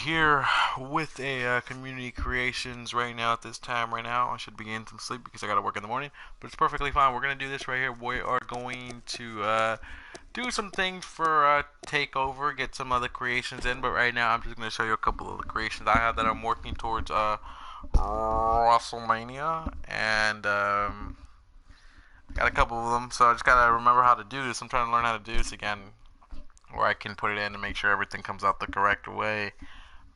here with a community creations right now at this time. Right now, I should be getting some sleep because I gotta work in the morning, but it's perfectly fine. We're gonna do this right here. We are going to do some things for takeover, get some other creations in. But right now, I'm just gonna show you a couple of the creations I have that I'm working towards Wrestlemania, and got a couple of them. So I just gotta remember how to do this. I'm trying to learn how to do this again, where I can put it in to make sure everything comes out the correct way.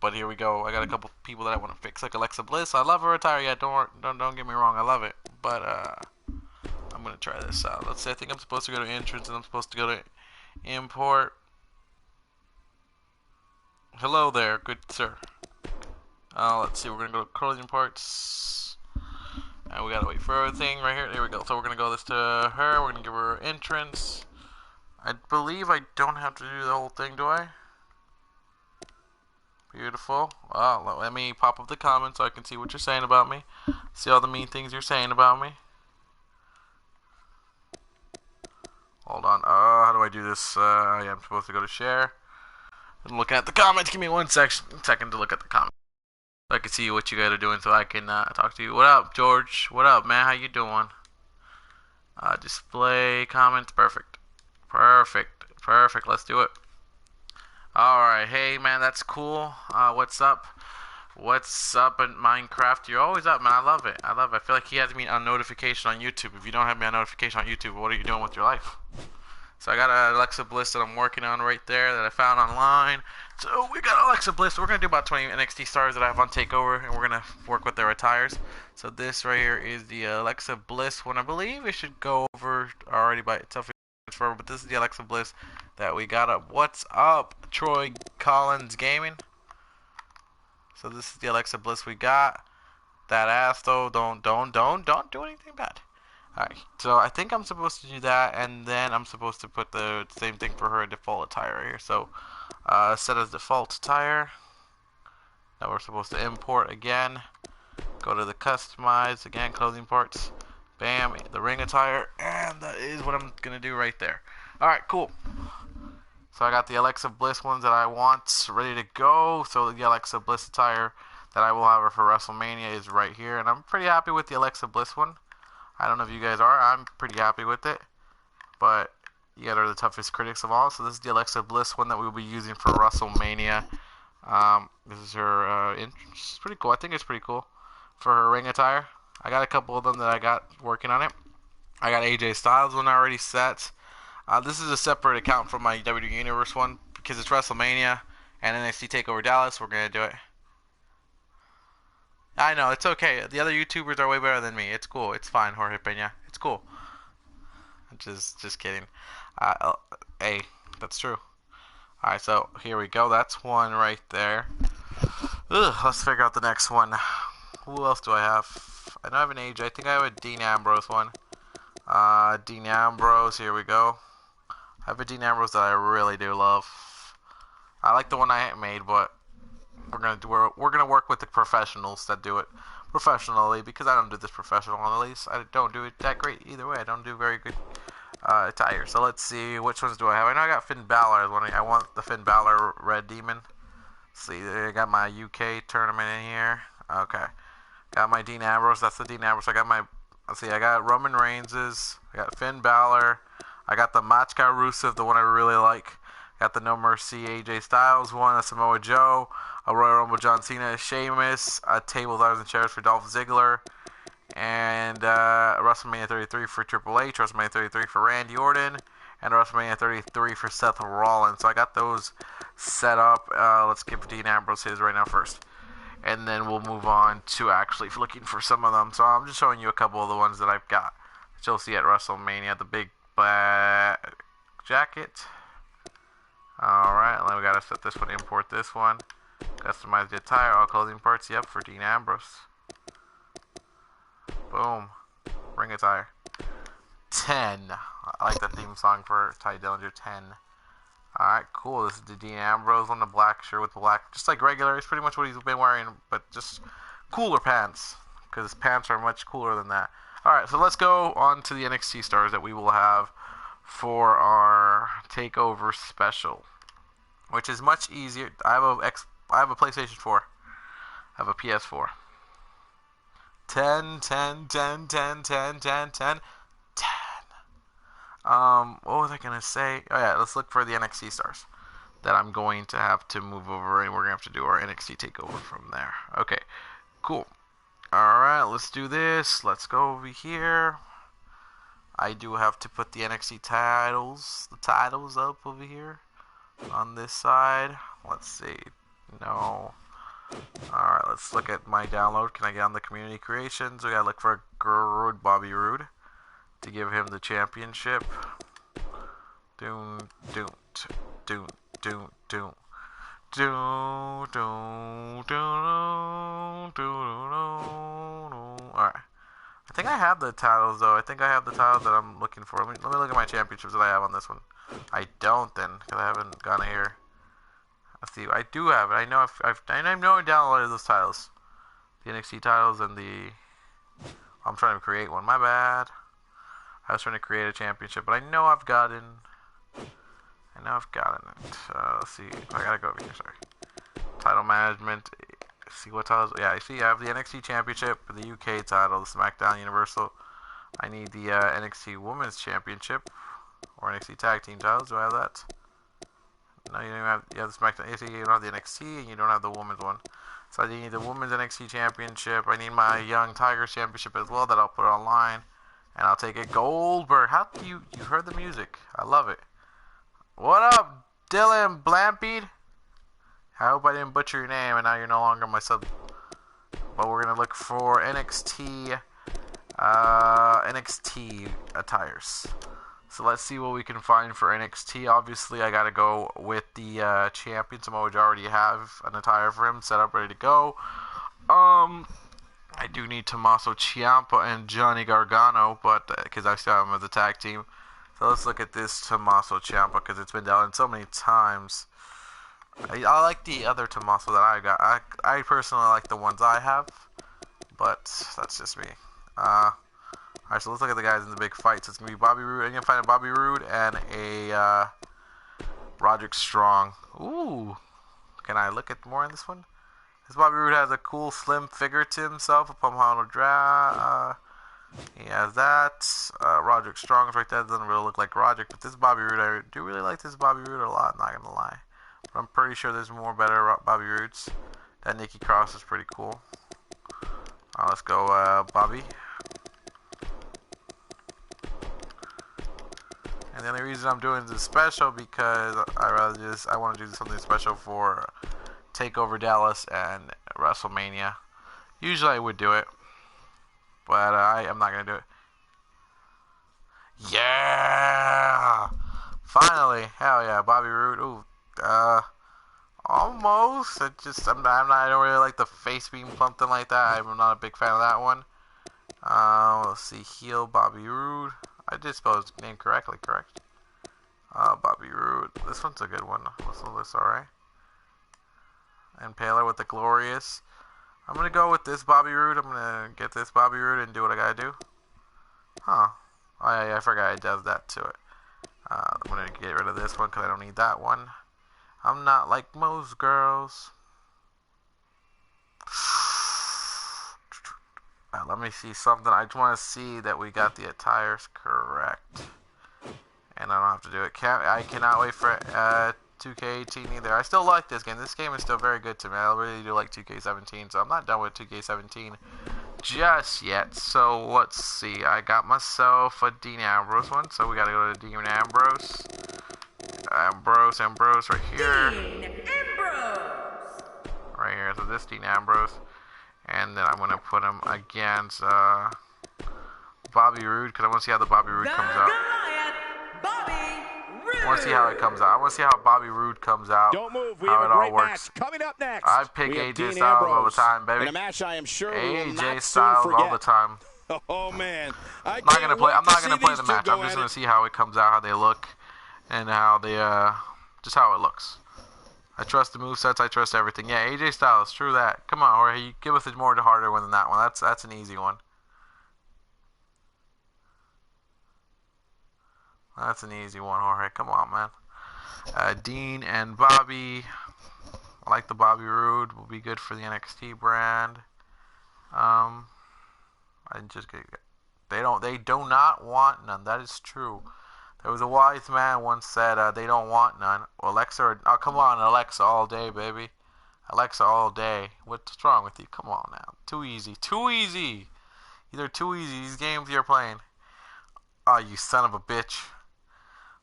But here we go. I got a couple people that I want to fix, like Alexa Bliss. I love her attire. Yeah, don't get me wrong. I love it. But I'm gonna try this out. Let's see. I think I'm supposed to go to entrance and I'm supposed to go to import. Hello there, good sir. Let's see. We're gonna go to clothing parts. And we gotta wait for everything right here. There we go. So we're gonna go this to her. We're gonna give her entrance. I believe I don't have to do the whole thing, do I? Beautiful. Well, let me pop up the comments so I can see what you're saying about me. See all the mean things you're saying about me. Hold on. How do I do this? Yeah, I'm supposed to go to share. I'm looking at the comments. Give me one second to look at the comments, so I can see what you guys are doing, so I can talk to you. What up, George? What up, man? How you doing? Display comments. Perfect. Perfect. Let's do it. Alright, hey man, that's cool. What's up? What's up in Minecraft? You're always up, man. I love it. I feel like he has me on notification on YouTube. If you don't have me on notification on YouTube, what are you doing with your life? So I got an Alexa Bliss that I'm working on right there that I found online. So we got Alexa Bliss. We're going to do about 20 NXT stars that I have on Takeover, and we're going to work with their attires. So this right here is the Alexa Bliss one. I believe it should go over already by itself. But this is the Alexa Bliss that we got up. What's up, Troy Collins Gaming? So this is the Alexa Bliss we got. That ass though, don't do anything bad. Alright, so I think I'm supposed to do that, and then I'm supposed to put the same thing for her default attire right here. So set as default attire. Now we're supposed to import again. Go to the customize again, clothing parts. Bam, the ring attire, and that is what I'm gonna do right there. Alright, cool. So I got the Alexa Bliss ones that I want ready to go. So the Alexa Bliss attire that I will have her for WrestleMania is right here, and I'm pretty happy with the Alexa Bliss one. I don't know if you guys are. I'm pretty happy with it, but you guys are the toughest critics of all. So this is the Alexa Bliss one that we'll be using for WrestleMania. This is her. It's pretty cool. I think it's pretty cool for her ring attire. I got a couple of them that I got working on it. I got AJ Styles one already set. This is a separate account from my WWE Universe one because it's WrestleMania and NXT TakeOver Dallas. We're gonna do it. I know, it's okay. The other YouTubers are way better than me. It's cool. It's fine, Jorge Peña. It's cool. Just kidding. Hey, that's true. Alright, so here we go. That's one right there. Let's figure out the next one. Who else do I have? I don't have an AJ. I think I have a Dean Ambrose one. Dean Ambrose. Here we go. I have a Dean Ambrose that I really do love. I like the one I made, but we're gonna work with the professionals that do it professionally, because I don't do this professional. At least I don't do it that great either way. I don't do very good attire. So let's see, which ones do I have? I know I got Finn Balor. I want the Finn Balor Red Demon. Let's see, I got my UK tournament in here. Okay. Got my Dean Ambrose. That's the Dean Ambrose. I got my. Let's see. I got Roman Reigns's. I got Finn Balor. I got the Machka Rusev, the one I really like. Got the No Mercy AJ Styles one. A Samoa Joe. A Royal Rumble John Cena. Sheamus. A Table Thousand Chairs for Dolph Ziggler. And WrestleMania 33 for Triple H. WrestleMania 33 for Randy Orton. And WrestleMania 33 for Seth Rollins. So I got those set up. Let's give Dean Ambrose his right now first. And then we'll move on to actually looking for some of them. So I'm just showing you a couple of the ones that I've got, that you'll see at WrestleMania. The big black jacket. Alright, and then we gotta set this one, import this one. Customize the attire, all clothing parts, yep, for Dean Ambrose. Boom. Ring attire. 10. I like the theme song for Ty Dillinger, 10. Alright, cool. This is the Dean Ambrose on the black shirt with the black, just like regular. It's pretty much what he's been wearing, but just cooler pants, because his pants are much cooler than that. Alright, so let's go on to the NXT stars that we will have for our TakeOver special, which is much easier. I have a I have a PlayStation 4. I have a PS4. 10, 10, 10, 10, 10, 10, 10, 10. What was I gonna say? Oh yeah, let's look for the NXT stars that I'm going to have to move over, and we're gonna have to do our NXT takeover from there. Okay, cool. All right, let's do this. Let's go over here. I do have to put the NXT titles up over here on this side. Let's see. No. Alright, let's look at my download. Can I get on the community creations? We gotta look for Bobby Roode to give him the championship. Doom, doom, doom, doom, doom. Alright. I think I have the titles though. I think I have the titles that I'm looking for. Let me look at my championships that I have on this one. I don't then, because I haven't gone here. Let's see. I do have it. I know I downloaded those titles. The NXT titles and the... I'm trying to create one. My bad. I was trying to create a championship, but I know I've gotten it. Let's see. I gotta go over here. Sorry. Title management. See what titles. Yeah, I see. I have the NXT Championship, the UK title, the Smackdown Universal. I need the NXT Women's Championship or NXT Tag Team titles. Do I have that? No, you don't even have. You have the Smackdown. You see, you don't have the NXT, and you don't have the Women's one. So I need the Women's NXT Championship. I need my Young Tigers Championship as well. That I'll put online, and I'll take it. Goldberg. How do you heard the music? I love it. What up, Dylan Blampied? I hope I didn't butcher your name, and now you're no longer my sub. But we're gonna look for NXT attires. So let's see what we can find for NXT. Obviously, I gotta go with the champion. Samoa already have an attire for him set up, ready to go. I do need Tommaso Ciampa and Johnny Gargano, but because I still have them as a tag team. So let's look at this Tommaso Ciampa because it's been done so many times. I like the other Tommaso that I got. I personally like the ones I have, but that's just me. Alright, so let's look at the guys in the big fights. It's gonna be Bobby Roode. I'm gonna find a Bobby Roode and a Roderick Strong. Ooh, can I look at more in this one? This Bobby Roode has a cool slim figure to himself. Upon Honor Dra, he has that. Roderick Strong is right there. Doesn't really look like Roderick, but this Bobby Roode, I do really like this Bobby Roode a lot. Not gonna lie. But I'm pretty sure there's more better Bobby Roodes. That Nikki Cross is pretty cool. Let's go, Bobby. And the only reason I'm doing this special because I want to do something special for Takeover Dallas and WrestleMania. Usually I would do it, but I'm not gonna do it. Yeah! Finally, hell yeah, Bobby Roode. Ooh. Almost. I don't really like the face being something like that. I'm not a big fan of that one. Let's see. Heel Bobby Roode. I did spell his name correctly, correct? Bobby Roode. This one's a good one. What's this? Alright. Impaler with the Glorious. I'm gonna go with this Bobby Roode. I'm gonna get this Bobby Roode and do what I gotta do. Huh. Oh yeah, I forgot it does that to it. I'm gonna get rid of this one because I don't need that one. I'm not like most girls. Let me see something. I just want to see that we got the attires correct. And I don't have to do it. I cannot wait for 2K18 either. I still like this game. This game is still very good to me. I really do like 2K17. So I'm not done with 2K17 just yet. So let's see. I got myself a Dean Ambrose one. So we got to go to Dean Ambrose. Ambrose right here. Dean Ambrose. Right here. So this Dean Ambrose. And then I'm going to put him against Bobby Roode because I want to see how the Bobby Roode comes out. Bobby Roode. I want to see how it comes out. I want to see how Bobby Roode comes out. Don't move. We how have it a great all works. match coming up next. I pick AJ Styles all the time, baby. In a match I am sure we will AJ not Styles soon forget. all the time. Oh man, I'm not gonna play the match. I'm just gonna see how it comes out, how they look, and how they just how it looks. I trust the movesets. I trust everything. Yeah, AJ Styles. True that. Come on, Jorge. You give us a more harder one than that one. That's an easy one. That's an easy one, Jorge. Come on, man. Dean and Bobby. I like the Bobby Roode. Will be good for the NXT brand. I just get. They do not want none. That is true. There was a wise man once said they don't want none. Well, Alexa, oh come on, Alexa all day, baby. Alexa all day. What's wrong with you? Come on now. Too easy. Too easy. Either too easy. These games you're playing. Oh, you son of a bitch.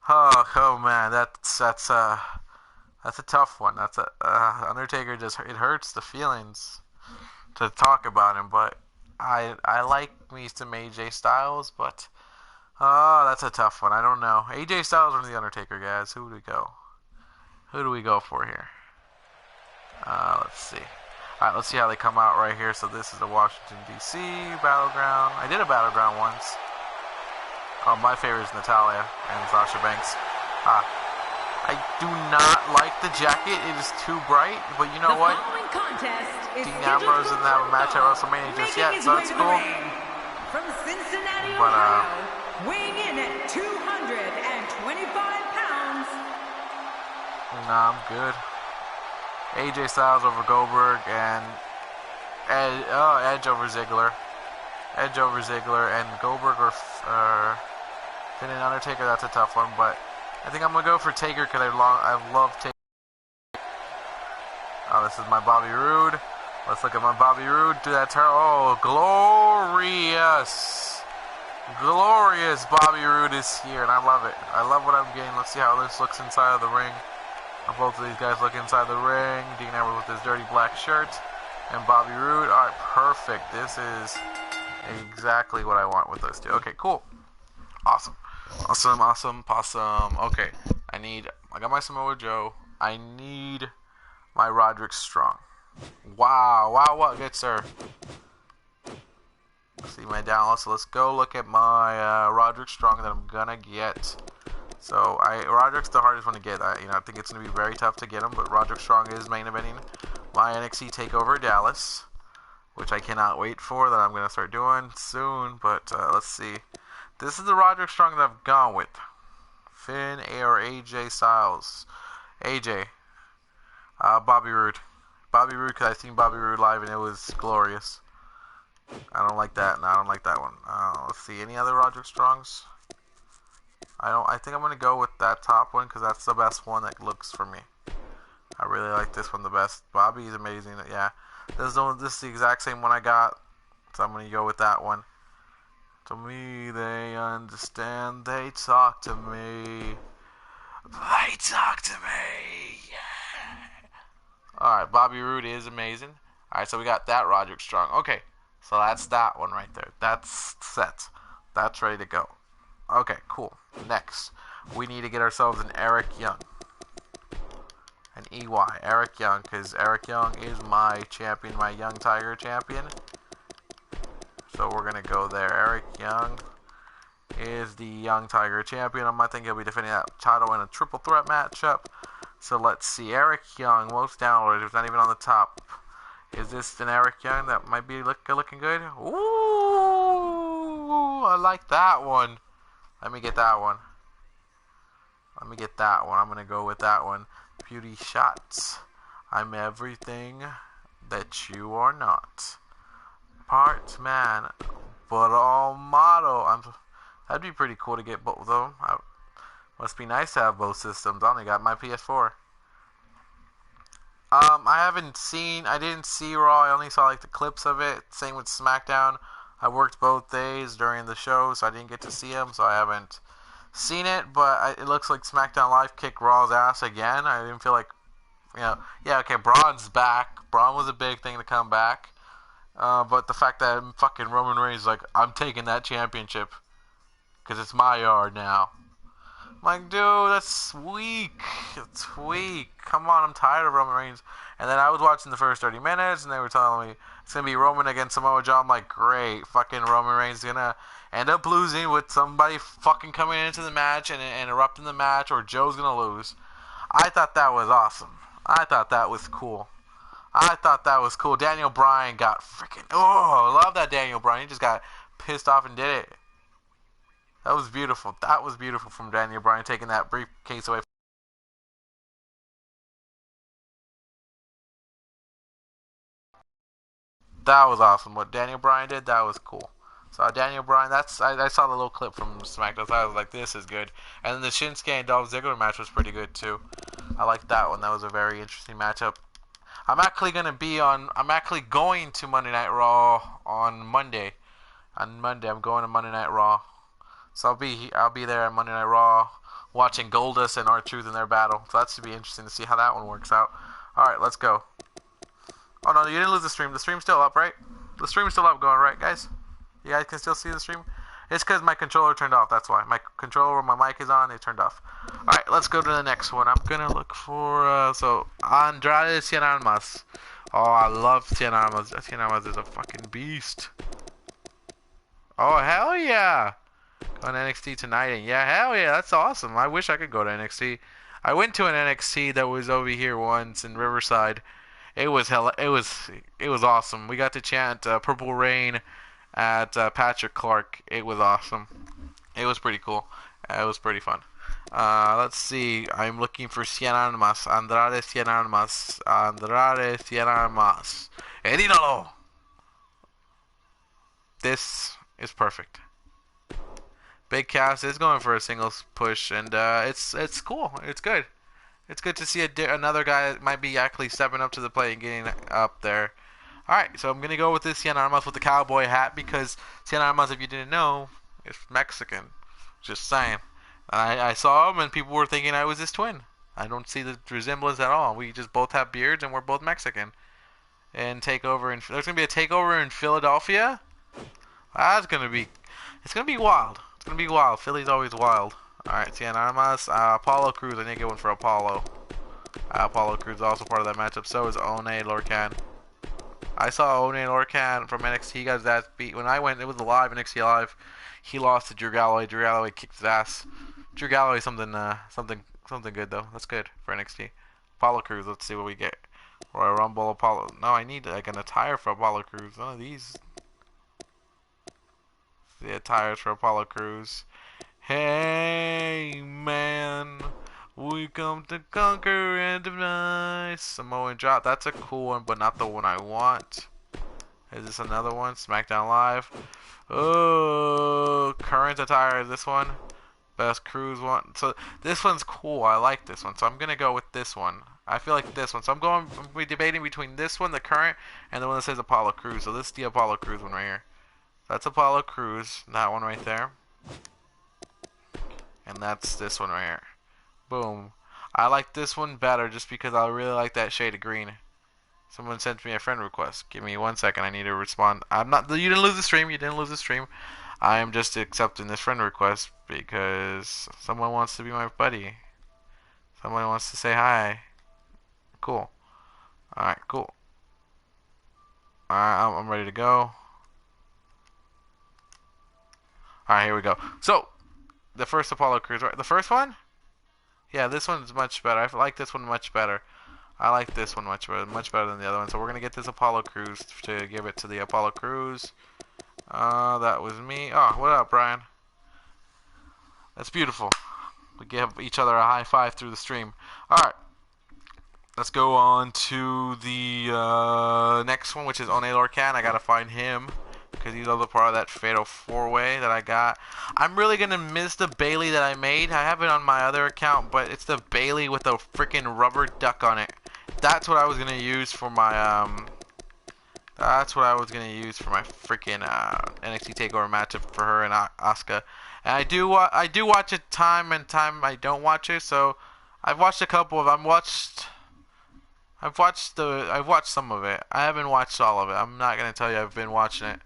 Oh man, that's a tough one. That's Undertaker just it hurts the feelings to talk about him, but I like me some AJ Styles, but that's a tough one. I don't know. AJ Styles or the Undertaker, guys. Who do we go? Who do we go for here? Let's see. Alright, let's see how they come out right here. So this is the Washington, D.C. Battleground. I did a Battleground once. Oh, my favorite is Natalya and Sasha Banks. I do not like the jacket. It is too bright. But you know what? Dean Ambrose didn't have a match at WrestleMania just yet, so that's cool. From Cincinnati, But, Ohio, weighing in at 225 pounds. Nah, I'm good. AJ Styles over Goldberg and Edge over Ziggler. Edge over Ziggler and Goldberg or Finn and Undertaker. That's a tough one, but I think I'm gonna go for Taker because I love Taker. Oh, this is my Bobby Roode. Let's look at my Bobby Roode. Do that turn. Oh, glorious. Glorious Bobby Roode is here, and I love it. I love what I'm getting. Let's see how this looks inside of the ring. Both of these guys look inside the ring. Dean Ambrose with his dirty black shirt. And Bobby Roode. Alright, perfect. This is exactly what I want with those two. Okay, cool. Awesome. Awesome. Okay, I got my Samoa Joe. I need my Roderick Strong. Wow, what good, sir. See my download. So let's go look at my Roderick Strong that I'm gonna get. So Roderick's the hardest one to get. I think it's gonna be very tough to get him. But Roderick Strong is main eventing my NXT Takeover Dallas, which I cannot wait for. That I'm gonna start doing soon. But let's see. This is the Roderick Strong that I've gone with. Finn or AJ Styles. AJ. Bobby Roode. Bobby Roode, because I've seen Bobby Roode live and it was glorious. I don't like that. No, I don't like that one. Let's see. Any other Roderick Strongs? I think I'm going to go with that top one because that's the best one that looks for me. I really like this one the best. Bobby is amazing. Yeah. This is the exact same one I got. So I'm going to go with that one. To me, they understand. They talk to me. They talk to me. Alright, Bobby Roode is amazing. Alright, so we got that Roderick Strong. Okay, so that's that one right there. That's set. That's ready to go. Okay, cool. Next, we need to get ourselves an Eric Young. An EY. Eric Young, because Eric Young is my champion, my Young Tiger champion. So we're going to go there. Eric Young is the Young Tiger champion. I think he'll be defending that title in a triple threat matchup. So let's see. Eric Young, most downloaded. It's not even on the top. Is this an Eric Young that might be looking good? Ooh, I like that one. Let me get that one. I'm going to go with that one. Beauty shots. I'm everything that you are not. Part man, but all model. That'd be pretty cool to get both of them. Must be nice to have both systems. I only got my PS4. I didn't see Raw. I only saw like the clips of it. Same with Smackdown. I worked both days during the show, so I didn't get to see them. So I haven't seen it. But it looks like SmackDown Live kicked Raw's ass again. I didn't feel like, yeah, okay, Braun's back. Braun was a big thing to come back. But the fact that fucking Roman Reigns is like, I'm taking that championship because it's my yard now. I'm like, dude, that's weak. It's weak. Come on, I'm tired of Roman Reigns. And then I was watching the first 30 minutes, and they were telling me it's going to be Roman against Samoa Joe. I'm like, great. Fucking Roman Reigns is going to end up losing with somebody fucking coming into the match and interrupting the match, or Joe's going to lose. I thought that was awesome. I thought that was cool. Daniel Bryan got freaking... Oh, I love that Daniel Bryan. He just got pissed off and did it. That was beautiful. That was beautiful from Daniel Bryan, taking that briefcase away That was awesome. What Daniel Bryan did, that was cool. So Daniel Bryan, I saw the little clip from SmackDown. So I was like, this is good. And then the Shinsuke and Dolph Ziggler match was pretty good too. I liked that one. That was a very interesting matchup. I'm actually going to Monday Night Raw on Monday. On Monday, I'm going to Monday Night Raw. So I'll be there at Monday Night Raw, watching Goldust and R-Truth in their battle. So that should be interesting to see how that one works out. All right, let's go. Oh no, you didn't lose the stream. The stream's still up, right? The stream's still up, going right, guys. You guys can still see the stream. It's because my controller turned off. That's why my controller, my mic is on, it turned off. All right, let's go to the next one. I'm gonna look for so Andrade Cien Almas. Oh, I love Cien Almas. Cien Almas is a fucking beast. Oh hell yeah! Going to NXT tonight, and yeah, hell yeah, that's awesome. I wish I could go to NXT. I went to an NXT that was over here once in Riverside. It was awesome. We got to chant Purple Rain at Patrick Clark. It was awesome. It was pretty cool. It was pretty fun. Let's see. I'm looking for Cien Almas. Andrade Cien Almas. Andrade Cien Almas. Edítalo. This is perfect. Big Cass is going for a singles push, and it's cool. It's good. It's good to see another guy that might be actually stepping up to the plate and getting up there. Alright, so I'm going to go with this Cien Almas with the cowboy hat because Cien Almas, if you didn't know, is Mexican. Just saying. I saw him and people were thinking I was his twin. I don't see the resemblance at all. We just both have beards and we're both Mexican. And there's going to be a takeover in Philadelphia. It's going to be wild. It's going to be wild. Philly's always wild. Alright, Cien Almas. Apollo Crews. I need to get one for Apollo. Apollo Crews is also part of that matchup. So is One Lorcan. I saw One Lorcan from NXT. He got his ass beat. When I went, it was live, NXT Live. He lost to Drew Galloway. Drew Galloway kicked his ass. Drew Galloway something good though. That's good for NXT. Apollo Crews. Let's see what we get. Royal Rumble Apollo. No, I need like an attire for Apollo Crews. None of these. The attires for Apollo Crews. Hey man, we come to conquer and deny. Samoan drop. That's a cool one, but not the one I want. Is this another one? Smackdown Live. Oh, current attire. This one. Best Cruise one. So this one's cool. I like this one. So I'm gonna go with this one. I feel like this one. So I'm debating between this one, the current, and the one that says Apollo Crews. So this is the Apollo Crews one right here. That's Apollo Crews. That one right there. And that's this one right here. Boom. I like this one better just because I really like that shade of green. Someone sent me a friend request. Give me 1 second. I need to respond. You didn't lose the stream. You didn't lose the stream. I am just accepting this friend request because someone wants to be my buddy. Someone wants to say hi. Cool. Alright, cool. Alright, I'm ready to go. Alright, here we go. So, the first Apollo Crews, right? The first one? Yeah, this one's much better. I like this one much better. I like this one much better than the other one. So we're gonna get this Apollo Crews to give it to the Apollo Crews. That was me. Oh, what up, Brian? That's beautiful. We give each other a high five through the stream. All right, let's go on to the next one, which is One Lorcan. I gotta find him because he's other part of that fatal four-way that I got. I'm really gonna miss the Bailey that I made. I have it on my other account, but it's the Bailey with the freaking rubber duck on it. That's what I was gonna use for my freaking NXT Takeover matchup for her and Asuka. And I do watch it time and time I don't watch it. So I've watched a couple of. I've watched some of it. I haven't watched all of it. I'm not gonna tell you I've been watching it.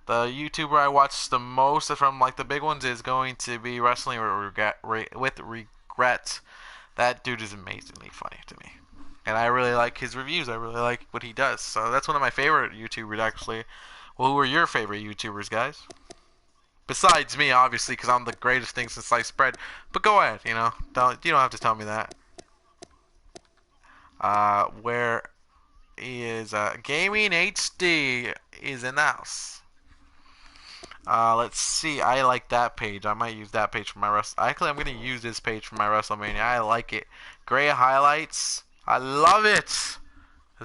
The YouTuber I watched the most from like the big ones is going to be Wrestling with Regret. That dude is amazingly funny to me. And I really like his reviews. I really like what he does. So that's one of my favorite YouTubers, actually. Well, who are your favorite YouTubers, guys? Besides me, obviously, because I'm the greatest thing since sliced bread. But go ahead, you know. You don't have to tell me that. Where is Gaming HD is in the house. Let's see. I like that page. I might use that page for my Actually, I'm gonna use this page for my Wrestlemania. I like it. Gray highlights. I love it.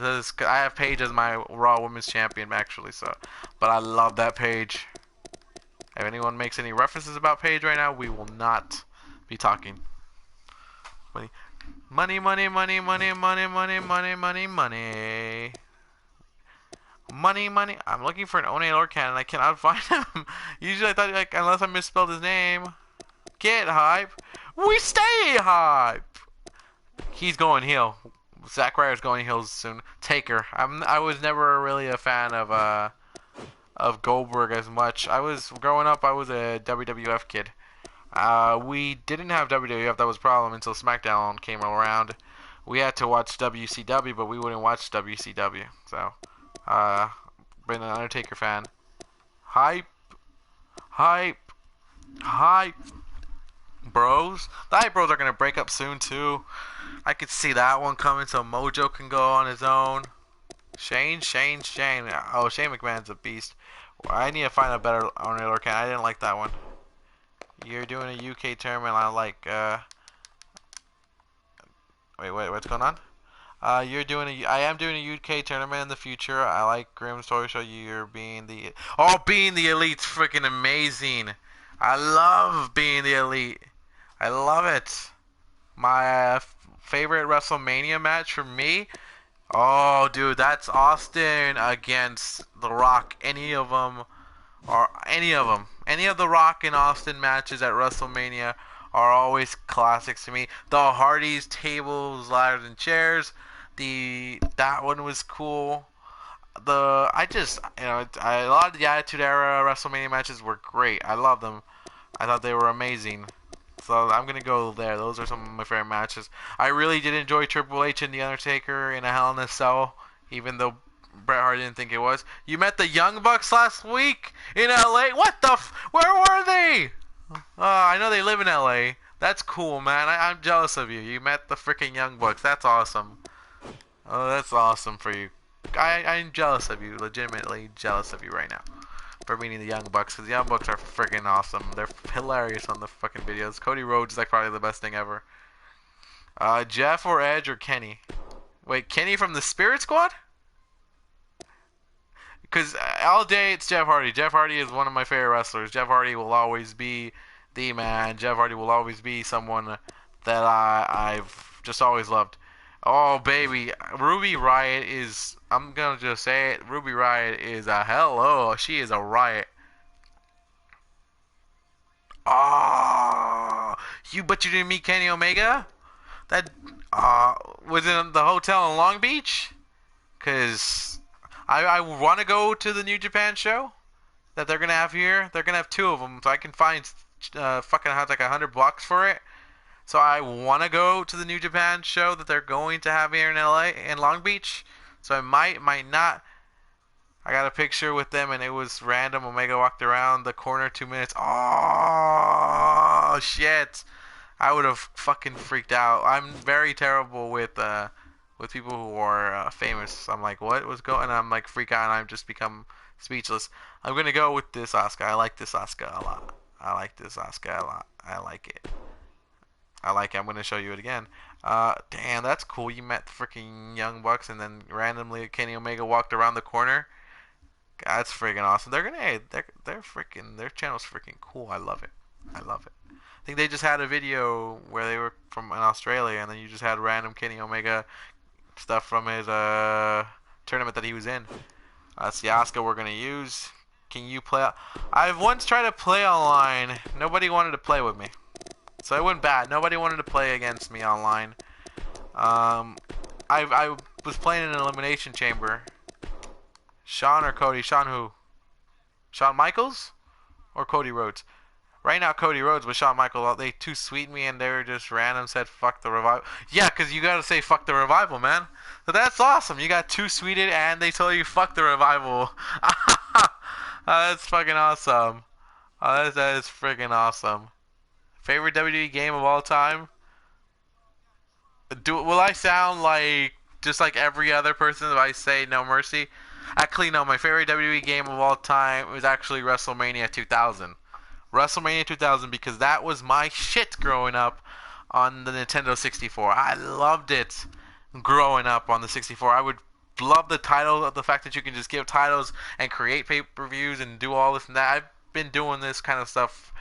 I have Paige as my Raw Women's Champion actually, so, but I love that Paige. If anyone makes any references about Paige right now, we will not be talking. Money, money, money, money, money, money, money, money, money. Money, money. I'm looking for an One Lorcan and I cannot find him. Usually I thought, like, unless I misspelled his name. Get hype. We stay hype. He's going heel. Zack Ryder's going heel soon. Taker. I was never really a fan of Goldberg as much. Growing up, I was a WWF kid. We didn't have WWF, that was a problem until Smackdown came around. We had to watch WCW, but we wouldn't watch WCW. So, been an Undertaker fan. Hype. Hype. Hype. Bros. The Hype Bros are going to break up soon, too. I could see that one coming, so Mojo can go on his own. Shane. Oh, Shane McMahon's a beast. I need to find a better Ornate Can. I didn't like that one. You're doing a UK tournament. I like, wait, what's going on? I am doing a UK tournament in the future. I like Grimm's Toy Show. You're being the elite's freaking amazing. I love being the elite. I love it. My favorite WrestleMania match for me. Oh, dude, that's Austin against The Rock. Any of them. Any of the Rock and Austin matches at WrestleMania are always classics to me. The Hardys, tables, ladders, and chairs. That one was cool. A lot of the Attitude Era WrestleMania matches were great. I love them. I thought they were amazing. So I'm gonna go there. Those are some of my favorite matches. I really did enjoy Triple H and The Undertaker in a Hell in a Cell, even though Bret Hart didn't think it was. You met the Young Bucks last week in LA? What the where were they? I know they live in LA. That's cool, man. I'm jealous of you. You met the freaking Young Bucks. That's awesome. Oh, that's awesome for you. I'm jealous of you. Legitimately jealous of you right now for meeting the Young Bucks, because the Young Bucks are freaking awesome. They're hilarious on the fucking videos. Cody Rhodes is like probably the best thing ever. Jeff or Edge or Kenny? Wait, Kenny from the Spirit Squad? Because all day it's Jeff Hardy. Jeff Hardy is one of my favorite wrestlers. Jeff Hardy will always be the man. Jeff Hardy will always be someone that I've just always loved. Oh, baby. Ruby Riott is... I'm going to just say it. Ruby Riott is a hello. She is a riot. Oh, but you didn't meet Kenny Omega? That was in the hotel in Long Beach? Because I want to go to the New Japan show that they're going to have here. They're going to have two of them, so I can find fucking like $100 for it. So I want to go to the New Japan show that they're going to have here in LA, in Long Beach. So I might not. I got a picture with them and it was random. Omega walked around the corner 2 minutes. Oh, shit. I would have fucking freaked out. I'm very terrible with people who are famous. I'm like, what was going on? I'm like, freak out and I've just become speechless. I'm going to go with this Asuka. I like this Asuka a lot. I like it. I'm going to show you it again. Damn, that's cool. You met the freaking Young Bucks and then randomly Kenny Omega walked around the corner. That's freaking awesome. They're freaking, their channel's freaking cool. I love it. I think they just had a video where they were from in Australia and then you just had random Kenny Omega stuff from his tournament that he was in. That's the Asuka we're going to use. Can you play? I've once tried to play online. Nobody wanted to play with me. So it went bad. Nobody wanted to play against me online. I was playing in an elimination chamber. Shawn or Cody? Shawn who? Shawn Michaels? Or Cody Rhodes? Right now Cody Rhodes, but Shawn Michaels, they too sweet me and they were just random said fuck the revival. Yeah, because you gotta say fuck the revival, man. So that's awesome. You got too sweeted and they told you fuck the revival. That's fucking awesome. That is freaking awesome. Favorite WWE game of all time? Will I sound like just like every other person if I say No Mercy? Actually, no. My favorite WWE game of all time was actually WrestleMania 2000. WrestleMania 2000 because that was my shit growing up on the Nintendo 64. I loved it growing up on the 64. I would love the title, the fact that you can just give titles and create pay-per-views and do all this and that. I've been doing this kind of stuff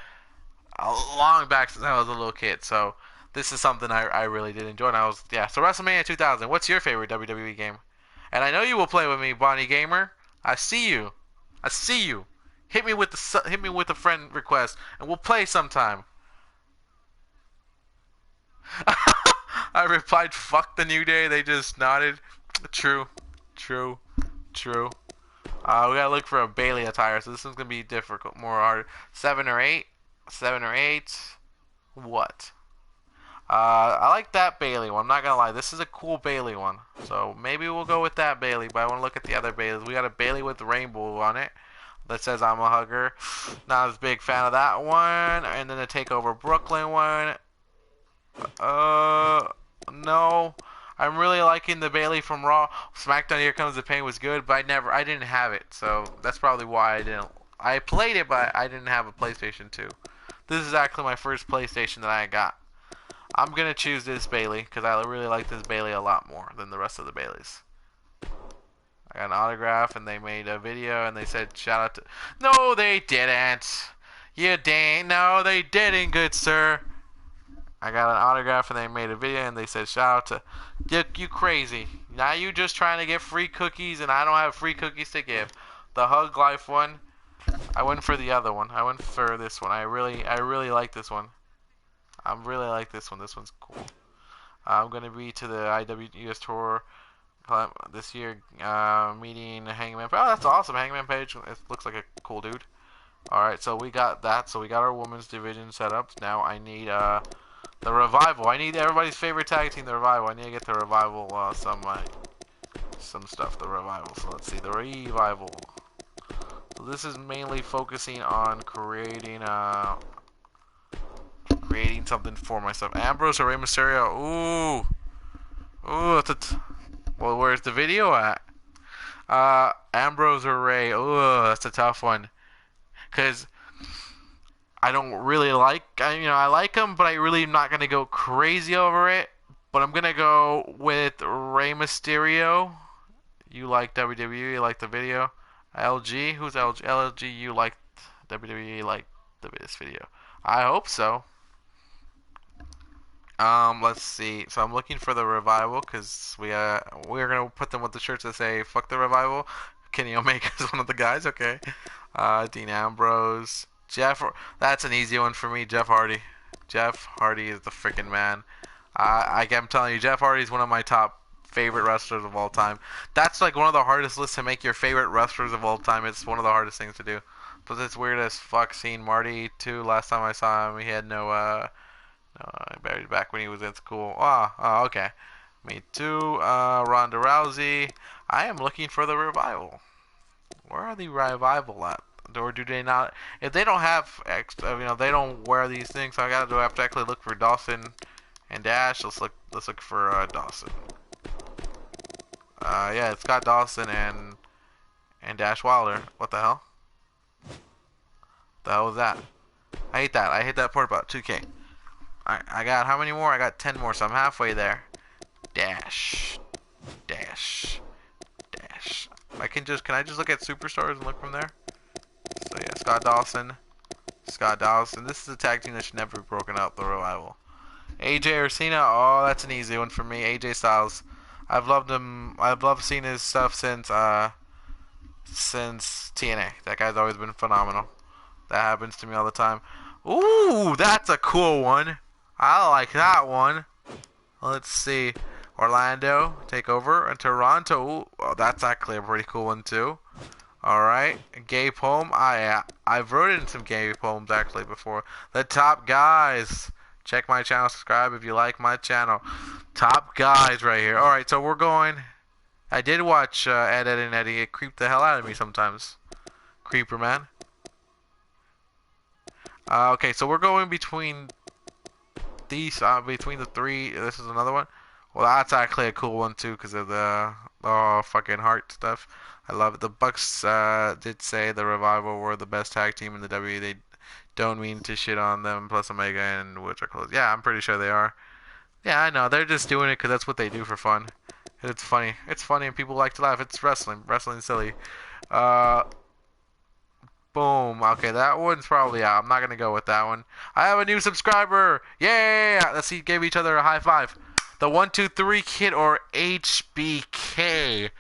long back since I was a little kid, so this is something I really did enjoy. And so WrestleMania 2000. What's your favorite WWE game? And I know you will play with me, Bonnie Gamer. I see you. I see you. Hit me with a friend request, and we'll play sometime. I replied, "Fuck the New Day." They just nodded. True. We gotta look for a Bailey attire, so this is gonna be difficult, more hard. 7 or 8. What? I like that Bailey one. I'm not gonna lie. This is a cool Bailey one. So maybe we'll go with that Bailey. But I want to look at the other Baileys. We got a Bailey with rainbow on it that says "I'm a hugger." Not as big fan of that one. And then the Takeover Brooklyn one. No. I'm really liking the Bailey from Raw. Smackdown Here Comes the Pain was good, but I didn't have it. So that's probably why I didn't. I played it, but I didn't have a PlayStation 2. This is actually my first PlayStation that I got. I'm going to choose this Bailey because I really like this Bailey a lot more than the rest of the Baileys. I got an autograph and they made a video and they said shout out to... No, they didn't. You dang. No, they didn't, good sir. I got an autograph and they made a video and they said shout out to... You crazy. Now you just trying to get free cookies and I don't have free cookies to give. The Hug Life one. I went for the other one. I went for this one. I really like this one. I really like this one. This one's cool. I'm gonna be to the IWS tour this year, meeting Hangman. Oh, that's awesome. Hangman Page. It looks like a cool dude. All right, so we got that. So we got our women's division set up. Now I need the Revival. I need everybody's favorite tag team, the Revival. I need to get the Revival some stuff. The Revival. So let's see the Revival. So this is mainly focusing on creating something for myself. Ambrose or Rey Mysterio? Ooh, well, where's the video at? Ambrose or Rey? Ooh, that's a tough one. Cause I don't really like, I like them, but I really am not gonna go crazy over it. But I'm gonna go with Rey Mysterio. You like WWE? You like the video? LG? Who's LG? LG? You liked WWE? Like this video? I hope so. Let's see. So I'm looking for the Revival because we're gonna put them with the shirts that say "Fuck the Revival." Kenny Omega is one of the guys. Okay. Dean Ambrose, Jeff. That's an easy one for me. Jeff Hardy. Jeff Hardy is the freaking man. I'm telling you, Jeff Hardy is one of my top favorite wrestlers of all time. That's like one of the hardest lists to make your favorite wrestlers of all time. It's one of the hardest things to do. But it's weird as fuck seeing Marty too. Last time I saw him, he had no back when he was in school. Okay. Me too. Ronda Rousey. I am looking for the Revival. Where are the Revival at? Or do they not? If they don't have they don't wear these things. So I have to actually look for Dawson and Dash. Let's look for Dawson. Yeah, it's got Dawson and Dash Wilder. What the hell? The hell was that? I hate that. I hate that part about 2K. I got how many more? I got 10 more, so I'm halfway there. Dash. Can I just look at Superstars and look from there? So yeah, Scott Dawson. This is a tag team that should never be broken up, the Revival. AJ or Cena? Oh, that's an easy one for me. AJ Styles. I've loved him. I've loved seeing his stuff since TNA. That guy's always been phenomenal. That happens to me all the time. Ooh, that's a cool one. I like that one. Let's see. Orlando, Takeover, and Toronto. Ooh, oh, that's actually a pretty cool one too. Alright. Gay poem. I've written in some gay poems actually before. The Top Guys. Check my channel, subscribe if you like my channel. Top Guys right here. Alright, so we're going. I did watch Ed, Ed, and Eddie. It creeped the hell out of me sometimes. Creeper, man. Okay, so we're going between these, between the three. This is another one. Well, that's actually a cool one too, because of the fucking heart stuff. I love it. The Bucks did say the Revival were the best tag team in the WWE. They don't mean to shit on them, plus Omega and which are close. Yeah, I'm pretty sure they are. Yeah, I know. They're just doing it because that's what they do for fun. It's funny. It's funny and people like to laugh. It's wrestling. Wrestling's silly. Uh, Boom. Okay, that one's probably out. I'm not gonna go with that one. I have a new subscriber. Yay! Let's see. Give each other a high five. The 123 Kid or HBK.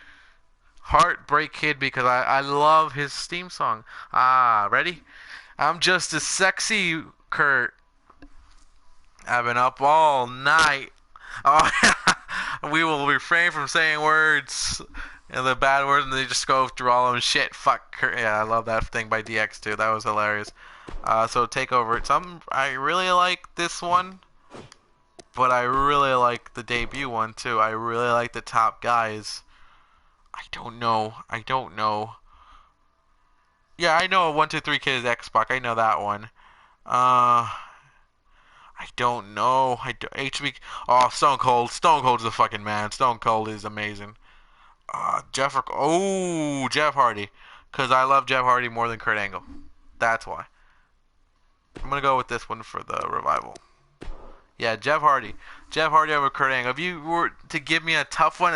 Heartbreak Kid because I love his theme song. Ready? I'm just as sexy, Kurt. I've been up all night. Oh, we will refrain from saying words. And the bad words, and they just go through all of them. Shit, fuck. Yeah, I love that thing by DX too. That was hilarious. So Takeover. I really like this one, but I really like the debut one too. I really like the top guys. I don't know. Yeah, I know 123 Kid is X-Pac. I know that one. I don't know. HB. Oh, Stone Cold. Stone Cold's the fucking man. Stone Cold is amazing. Jeff Hardy, because I love Jeff Hardy more than Kurt Angle. That's why. I'm gonna go with this one for the revival. Yeah, Jeff Hardy. Jeff Hardy over Kurt Angle. If you were to give me a tough one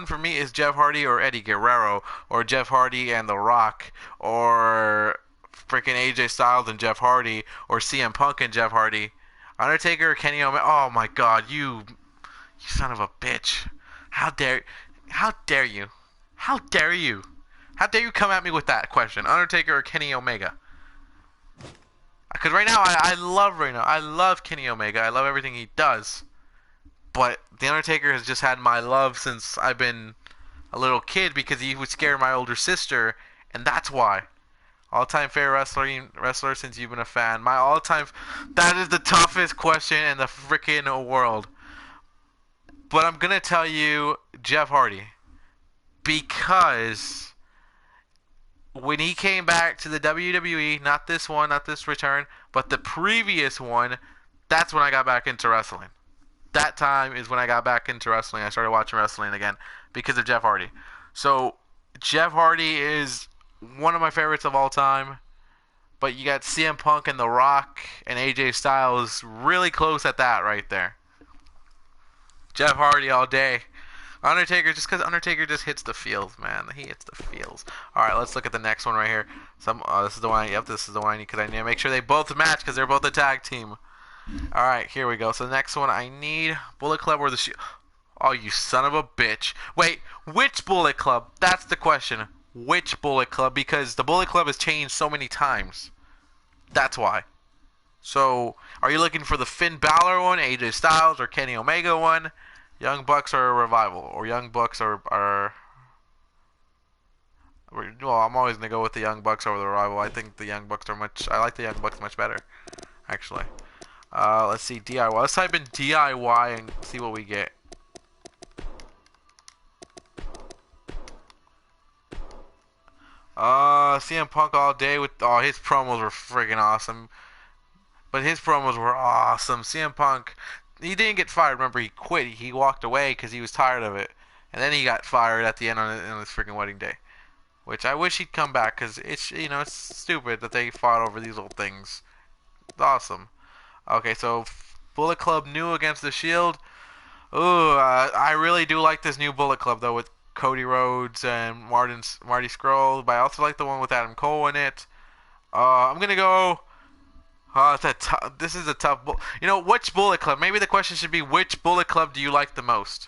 for me is Jeff Hardy or Eddie Guerrero, or Jeff Hardy and The Rock, or freaking AJ Styles and Jeff Hardy, or CM Punk and Jeff Hardy. Undertaker or Kenny Omega. Oh my God, you son of a bitch! How dare you? How dare you come at me with that question? Undertaker or Kenny Omega? Because right now, I love Kenny Omega. I love everything he does. But The Undertaker has just had my love since I've been a little kid because he would scare my older sister, and that's why. All-time favorite wrestler since you've been a fan. My all-time... That is the toughest question in the freaking world. But I'm going to tell you Jeff Hardy. Because when he came back to the WWE, not this one, not this return, but the previous one, that's when I got back into wrestling. That time is when I got back into wrestling. I started watching wrestling again because of Jeff Hardy. So Jeff Hardy is one of my favorites of all time. But you got CM Punk and The Rock and AJ Styles really close at that right there. Jeff Hardy all day. Undertaker, just because Undertaker just hits the feels, man. He hits the feels. Alright, let's look at the next one right here. This is the one. Yep, this is the one because I need to make sure they both match because they're both a tag team. Alright, here we go. So the next one, I need Bullet Club or the Shield. Oh, you son of a bitch. Wait, which Bullet Club? That's the question. Which Bullet Club? Because the Bullet Club has changed so many times. That's why. So, are you looking for the Finn Balor one, AJ Styles, or Kenny Omega one? Young Bucks or Revival? Or Young Bucks are... Well, I'm always going to go with the Young Bucks over the Revival. I think the Young Bucks are much... I like the Young Bucks much better, actually. Let's see, DIY. Let's type in DIY and see what we get. CM Punk all day with... Oh, his promos were freaking awesome. But his promos were awesome. CM Punk... He didn't get fired. Remember, he quit. He walked away because he was tired of it. And then he got fired at the end on his freaking wedding day. Which I wish he'd come back because it's, you know, it's stupid that they fought over these little things. It's awesome. Okay, so Bullet Club new against the Shield. Ooh, I really do like this new Bullet Club, though, with Cody Rhodes and Marty Scurll. But I also like the one with Adam Cole in it. I'm going to go... this is a tough... You know, which Bullet Club? Maybe the question should be, which Bullet Club do you like the most?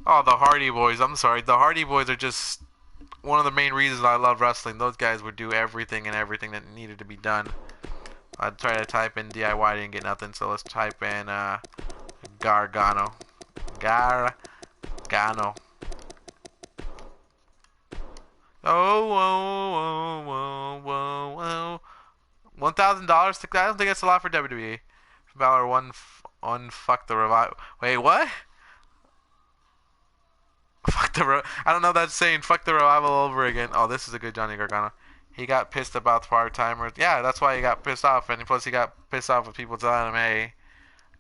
Oh, the Hardy Boys. I'm sorry. The Hardy Boys are just one of the main reasons I love wrestling. Those guys would do everything that needed to be done. I tried to type in DIY, didn't get nothing, so let's type in Gargano. Gargano. Oh, whoa, whoa, whoa, whoa. $1,000? I don't think that's a lot for WWE. Balor fuck the Revival. Wait, what? I don't know if that's saying fuck the Revival over again. Oh, this is a good Johnny Gargano. He got pissed about the part-timers. Yeah, that's why he got pissed off. And plus he got pissed off with people telling him, hey,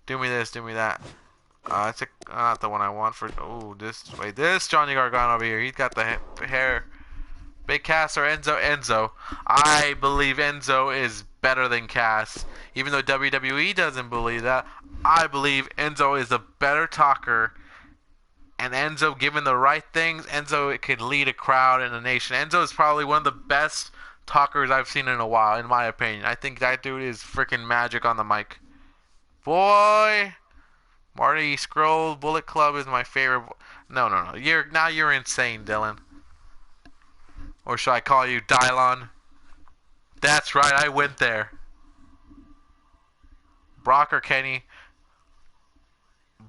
do me this, do me that. It's not the one I want for... Oh, this Johnny Gargano over here. He's got the hair... Big Cass or Enzo? Enzo. I believe Enzo is better than Cass. Even though WWE doesn't believe that, I believe Enzo is a better talker And Enzo, given the right things, Enzo could lead a crowd and a nation. Enzo is probably one of the best talkers I've seen in a while, in my opinion. I think that dude is freaking magic on the mic. Boy, Marty Scroll, Bullet Club is my favorite. No. You're insane, Dylan. Or should I call you Dylon? That's right, I went there. Brock or Kenny?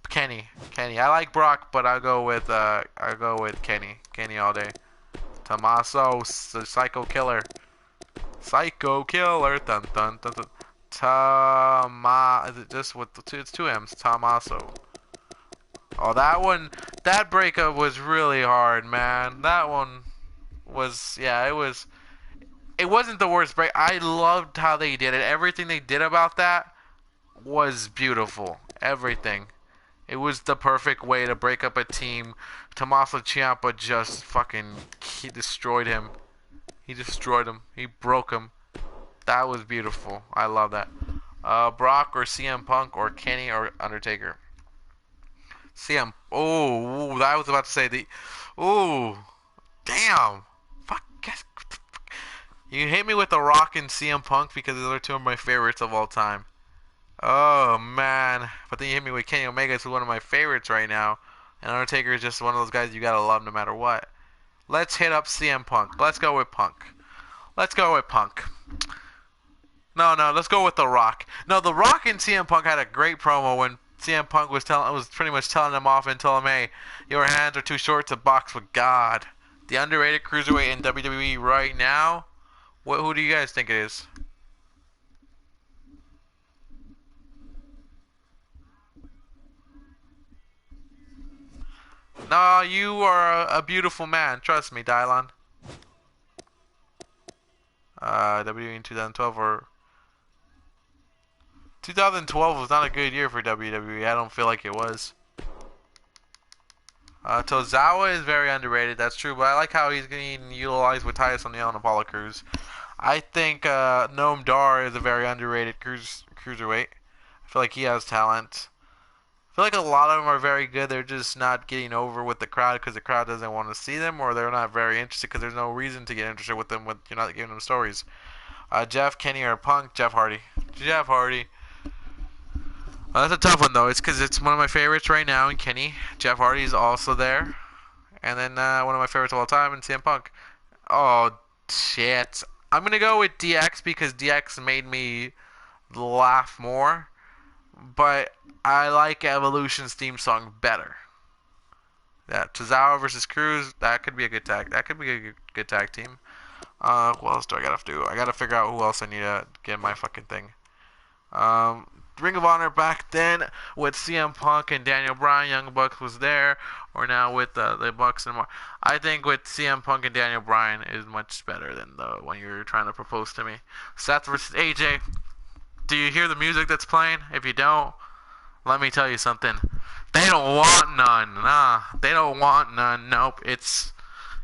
Kenny. I like Brock, but I'll go with Kenny. Kenny all day. Tommaso, the Psycho Killer. Psycho Killer. Dun dun dun dun. Is it just with it's two M's? Tommaso. Oh, that breakup was really hard, man. That one was, yeah, it wasn't the worst break. I loved how they did it. Everything they did about that was beautiful. Everything. It was the perfect way to break up a team. Tommaso Ciampa just he destroyed him. He destroyed him. He broke him. That was beautiful. I love that. Brock or CM Punk or Kenny or Undertaker. CM. Oh, I was about to say the. Oh, damn. Fuck. You hit me with The Rock and CM Punk because those are two of my favorites of all time. Oh, man. But then you hit me with Kenny Omega, who's one of my favorites right now. And Undertaker is just one of those guys you gotta love no matter what. Let's hit up CM Punk. Let's go with Punk. No, let's go with The Rock. No, The Rock and CM Punk had a great promo when CM Punk was pretty much telling him off and telling him, hey, your hands are too short to box with God. The underrated cruiserweight in WWE right now. Who do you guys think it is? No, you are a beautiful man. Trust me, Dylon. WWE in 2012 or 2012 was not a good year for WWE. I don't feel like it was. Tozawa is very underrated. That's true, but I like how he's getting utilized with Titus O'Neil and Apollo Crews. I think Noam Dar is a very underrated cruiserweight. I feel like he has talent. I feel like a lot of them are very good. They're just not getting over with the crowd because the crowd doesn't want to see them, or they're not very interested because there's no reason to get interested with them when you're not giving them stories. Jeff, Kenny, or Punk? Jeff Hardy. Jeff Hardy. That's a tough one though. It's because it's one of my favorites right now, and Kenny. Jeff Hardy is also there, and then one of my favorites of all time, and CM Punk. Oh shit! I'm gonna go with DX because DX made me laugh more. But I like Evolution's theme song better. Yeah, Tozawa versus Cruz, that could be a good tag. That could be a good tag team. What else do I gotta do? I gotta figure out who else I need to get in my fucking thing. Ring of Honor back then with CM Punk and Daniel Bryan, Young Bucks was there, or now with the Bucks and more. I think with CM Punk and Daniel Bryan is much better than the one you're trying to propose to me. Seth versus AJ. Do you hear the music that's playing? If you don't, let me tell you something. They don't want none. Nah, they don't want none. Nope, it's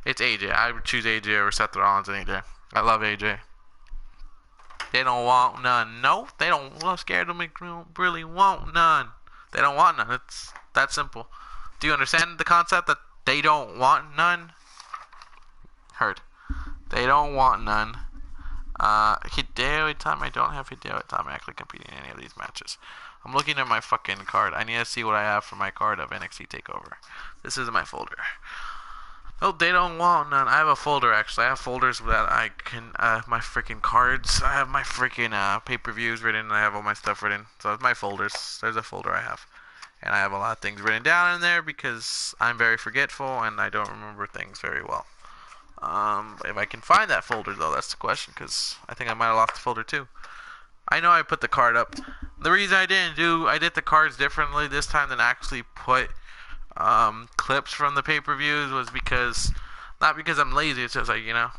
AJ. I would choose AJ over Seth Rollins and AJ. I love AJ. They don't want none. No, they don't. I'm scared of me. Really want none. They don't want none. It's that simple. Do you understand the concept that they don't want none? Heard. They don't want none. Hideo Itami. I don't have Hideo Itami actually competing in any of these matches. I'm looking at my fucking card. I need to see what I have for my card of NXT TakeOver. This is my folder. Oh, they don't want none. I have a folder actually. I have folders that I can, my freaking cards. I have my freaking pay-per-views written. I have all my stuff written. So it's my folders. There's a folder I have. And I have a lot of things written down in there because I'm very forgetful and I don't remember things very well. If I can find that folder though, that's the question, because I think I might have lost the folder too. I know I put the card up. The reason I did the cards differently this time than actually put clips from the pay-per-views was because, not because I'm lazy, it's just like, you know,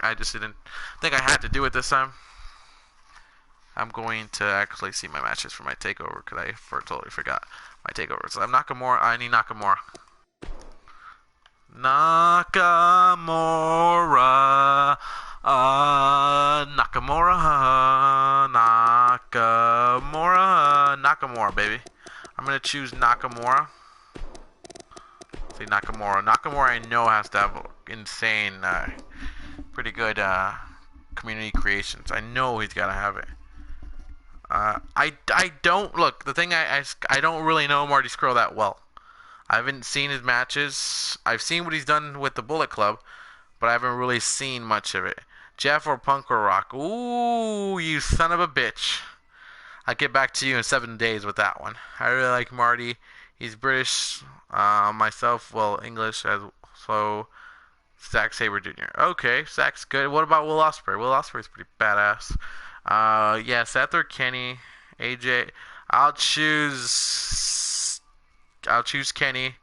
I just didn't think I had to do it this time. I'm going to actually see my matches for my takeover because I totally forgot my takeover. So I'm Nakamura. I need Nakamura. Nakamura. Nakamura, baby. I'm gonna choose Nakamura. Sasuke Nakamura. Nakamura, I know, has to have insane, pretty good community creations. I know he's got to have it. I don't look. The thing I don't really know Marty Scurll that well. I haven't seen his matches. I've seen what he's done with the Bullet Club, but I haven't really seen much of it. Jeff or Punk or Rock? Ooh, you son of a bitch. I'll get back to you in 7 days with that one. I really like Marty. He's British. Myself, well, English, so Zack Sabre Jr. Okay, Zack's good. What about Will Ospreay? Will Ospreay's pretty badass. Yeah, Seth or Kenny, AJ. I'll choose Kenny.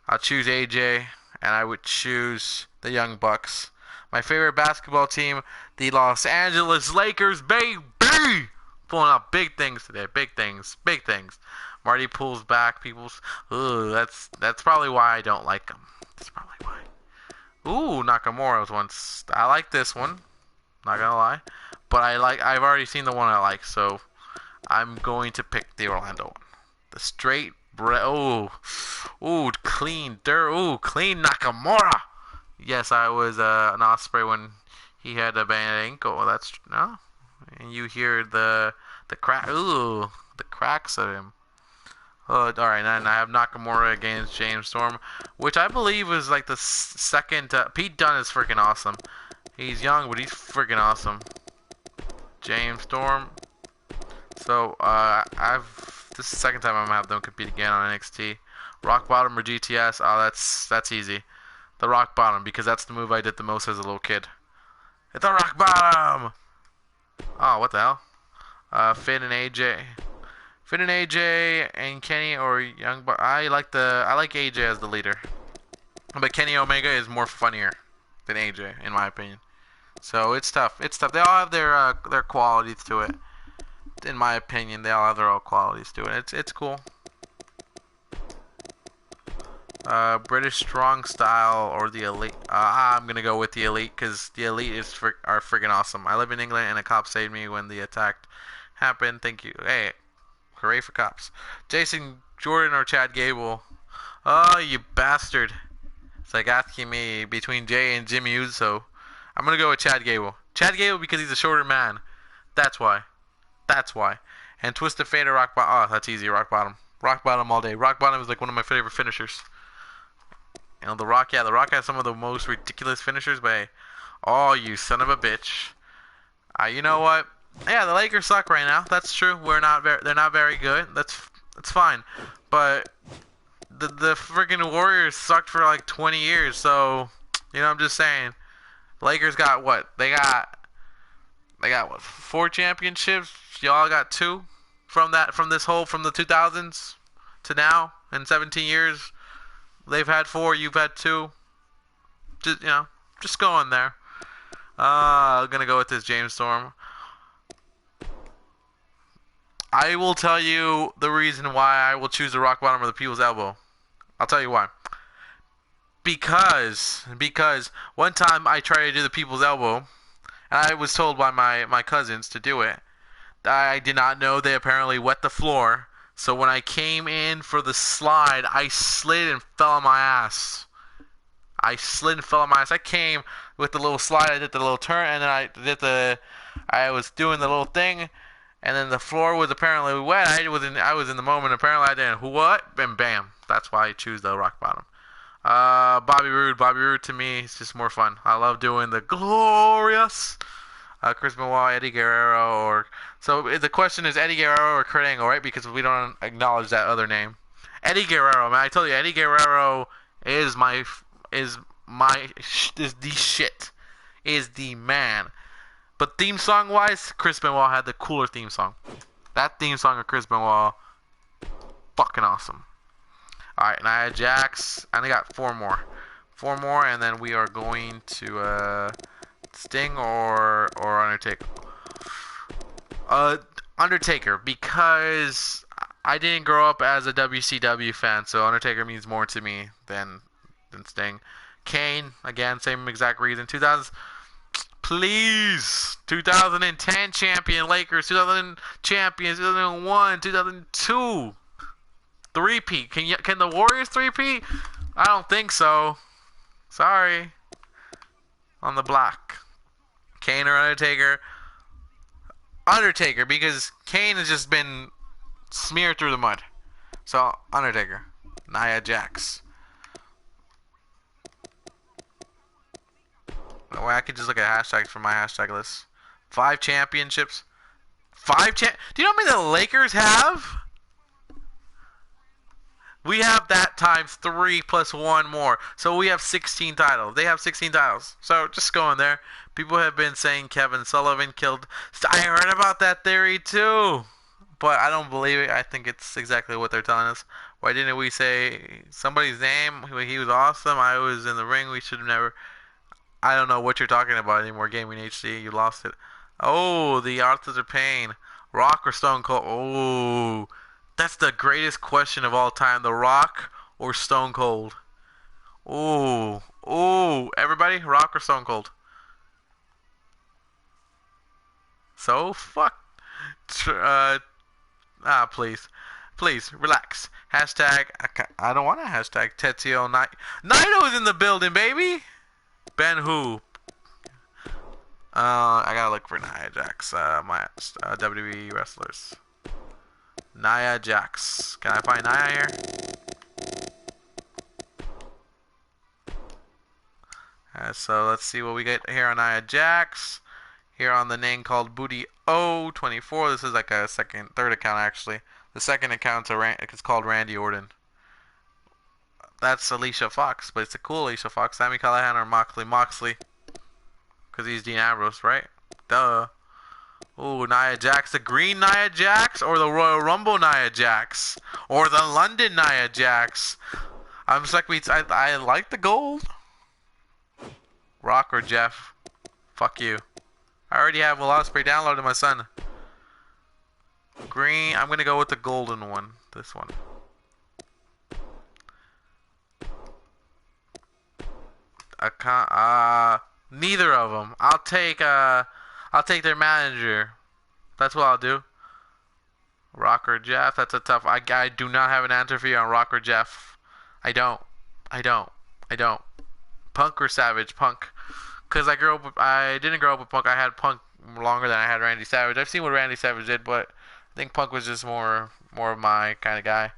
I'll choose AJ, and I would choose the Young Bucks. My favorite basketball team, the Los Angeles Lakers, baby. Pulling out big things today. Big things. Marty pulls back people's. Ooh, that's probably why I don't like him. That's probably why. Ooh, Nakamura's once. I like this one. Not gonna lie, but I've already seen the one I like, so I'm going to pick the Orlando one. The straight ooh, clean Nakamura. Yes, I was an Ospreay when he had a bad ankle. That's no. And you hear the crack. Ooh, the cracks of him. All right, and I have Nakamura against James Storm, which I believe is like the second. Pete Dunne is freaking awesome. He's young, but he's freaking awesome. James Storm. So this is the second time I'm gonna have them compete again on NXT. Rock Bottom or GTS? Oh, that's easy. The Rock Bottom, because that's the move I did the most as a little kid. It's the Rock Bottom. Oh, what the hell? Finn and AJ and Kenny or Young Buck. I like AJ as the leader, but Kenny Omega is more funnier than AJ in my opinion. So it's tough. They all have their qualities to it. In my opinion, they all have their own qualities to it. It's cool. British Strong Style or the Elite. I'm gonna go with the Elite because the Elite are freaking awesome. I live in England and a cop saved me when the attack happened. Thank you. Hey, hooray for cops. Jason Jordan or Chad Gable? Oh, you bastard! It's like asking me between Jay and Jimmy Uso. I'm gonna go with Chad Gable. Chad Gable because he's a shorter man. That's why. And Twisted Fate or Rock Bottom. Oh, that's easy. Rock Bottom. Rock Bottom all day. Rock Bottom is like one of my favorite finishers. You know, The Rock has some of the most ridiculous finishers, but hey, oh, you son of a bitch. You know what? Yeah, the Lakers suck right now. That's true. They're not very good. That's fine. But the freaking Warriors sucked for like 20 years. So, you know, I'm just saying. Lakers got what? They got what? 4 championships. Y'all got 2 from the 2000s to now in 17 years. They've had 4, you've had 2. Just go in there. I'm gonna go with this James Storm. I will tell you the reason why I will choose the Rock Bottom or the People's Elbow. I'll tell you why. Because one time I tried to do the People's Elbow, and I was told by my cousins to do it. I did not know they apparently wet the floor. So when I came in for the slide, I slid and fell on my ass. I came with the little slide. I did the little turn, and then I was doing the little thing, and then the floor was apparently wet. I was in the moment. Apparently, I didn't. What? And bam. That's why I choose the Rock Bottom. Bobby Roode to me is just more fun. I love doing the glorious. Chris Benoit, Eddie Guerrero, so the question is Eddie Guerrero or Kurt Angle, right? Because we don't acknowledge that other name. Eddie Guerrero, man, I told you, Eddie Guerrero is the shit, is the man. But theme song wise, Chris Benoit had the cooler theme song. That theme song of Chris Benoit, fucking awesome. All right, and I had Jax, and I got 4 more, and then we are going to Sting or Undertaker. Undertaker, because I didn't grow up as a WCW fan, so Undertaker means more to me than Sting. Kane, again, same exact reason. 2010 champion Lakers, 2000 champions, 2001, 2002. Three-peat. Can the Warriors three-peat? I don't think so. Sorry. On the block. Kane or Undertaker? Undertaker, because Kane has just been smeared through the mud. So, Undertaker. Nia Jax. Well, I could just look at hashtags from my hashtag list. 5 championships. Do you know how many the Lakers have? We have that times 3 plus 1 more. So we have 16 titles. They have 16 titles. So just go in there. People have been saying Kevin Sullivan killed. I heard about that theory too. But I don't believe it. I think it's exactly what they're telling us. Why didn't we say somebody's name? He was awesome. I was in the ring. We should have never. I don't know what you're talking about anymore. Gaming HD. You lost it. Oh, the Authors of Pain. Rock or Stone Cold? Oh. That's the greatest question of all time. The Rock or Stone Cold? Ooh. Ooh. Everybody, Rock or Stone Cold? So, fuck. Please. Please, relax. Hashtag, I don't want a hashtag. Tetsuo Naito's in the building, baby! Ben who? I gotta look for Nia Jax. My WWE wrestlers. Nia Jax. Can I find Nia here? So let's see what we get here on Nia Jax. Here on the name called Booty O24. This is like a third account actually. The second account it's called Randy Orton. That's Alicia Fox, but it's a cool Alicia Fox. Sami Callihan or Moxley. Because he's Dean Ambrose, right? Duh. Ooh, Nia Jax. The green Nia Jax or the Royal Rumble Nia Jax? Or the London Nia Jax? I'm just like, I like the gold. Rock or Jeff? Fuck you. I already have Will Ospreay downloaded, my son. Green. I'm going to go with the golden one. This one. Neither of them. I'll take their manager. That's what I'll do. Rock or Jeff. That's a tough. I do not have an answer for you on Rock or Jeff. I don't. Punk or Savage? Punk. Cause I didn't grow up with Punk. I had Punk longer than I had Randy Savage. I've seen what Randy Savage did, but I think Punk was just more of my kind of guy.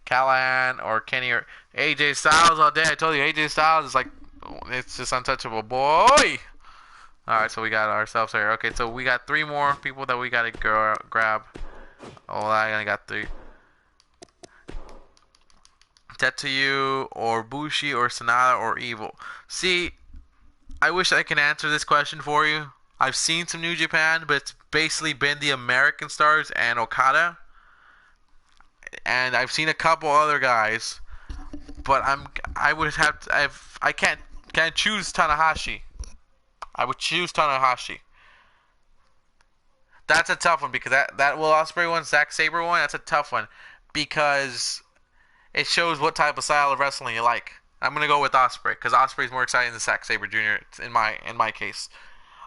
Callahan or Kenny or AJ Styles all day. I told you AJ Styles is like, it's just untouchable, boy. Alright, so we got ourselves here. Okay, so we got 3 more people that we gotta grab. Oh, I only got 3. Tetsuya or Bushi or Sonata or Evil. See, I wish I could answer this question for you. I've seen some New Japan, but it's basically been the American stars and Okada. And I've seen a couple other guys, but I can't choose Tanahashi. I would choose Tanahashi. That's a tough one because that Will Ospreay one, Zack Sabre one, that's a tough one because it shows what type of style of wrestling you like. I'm gonna go with Ospreay because Ospreay's more exciting than Zack Sabre Jr. in my case.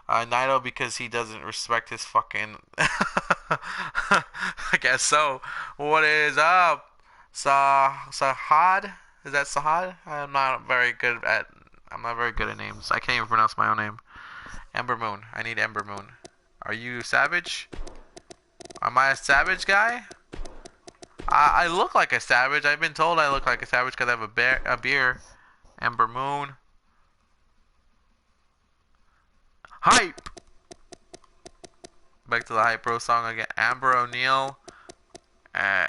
Naito because he doesn't respect his fucking. I guess so. What is up, Sahad? Is that Sahad? I'm not very good at names. I can't even pronounce my own name. Ember Moon. I need Ember Moon. Are you Savage? Am I a Savage guy? I look like a Savage. I've been told I look like a Savage because I have a beer. Ember Moon. Hype! Back to the Hype Bro song again. Amber O'Neil. I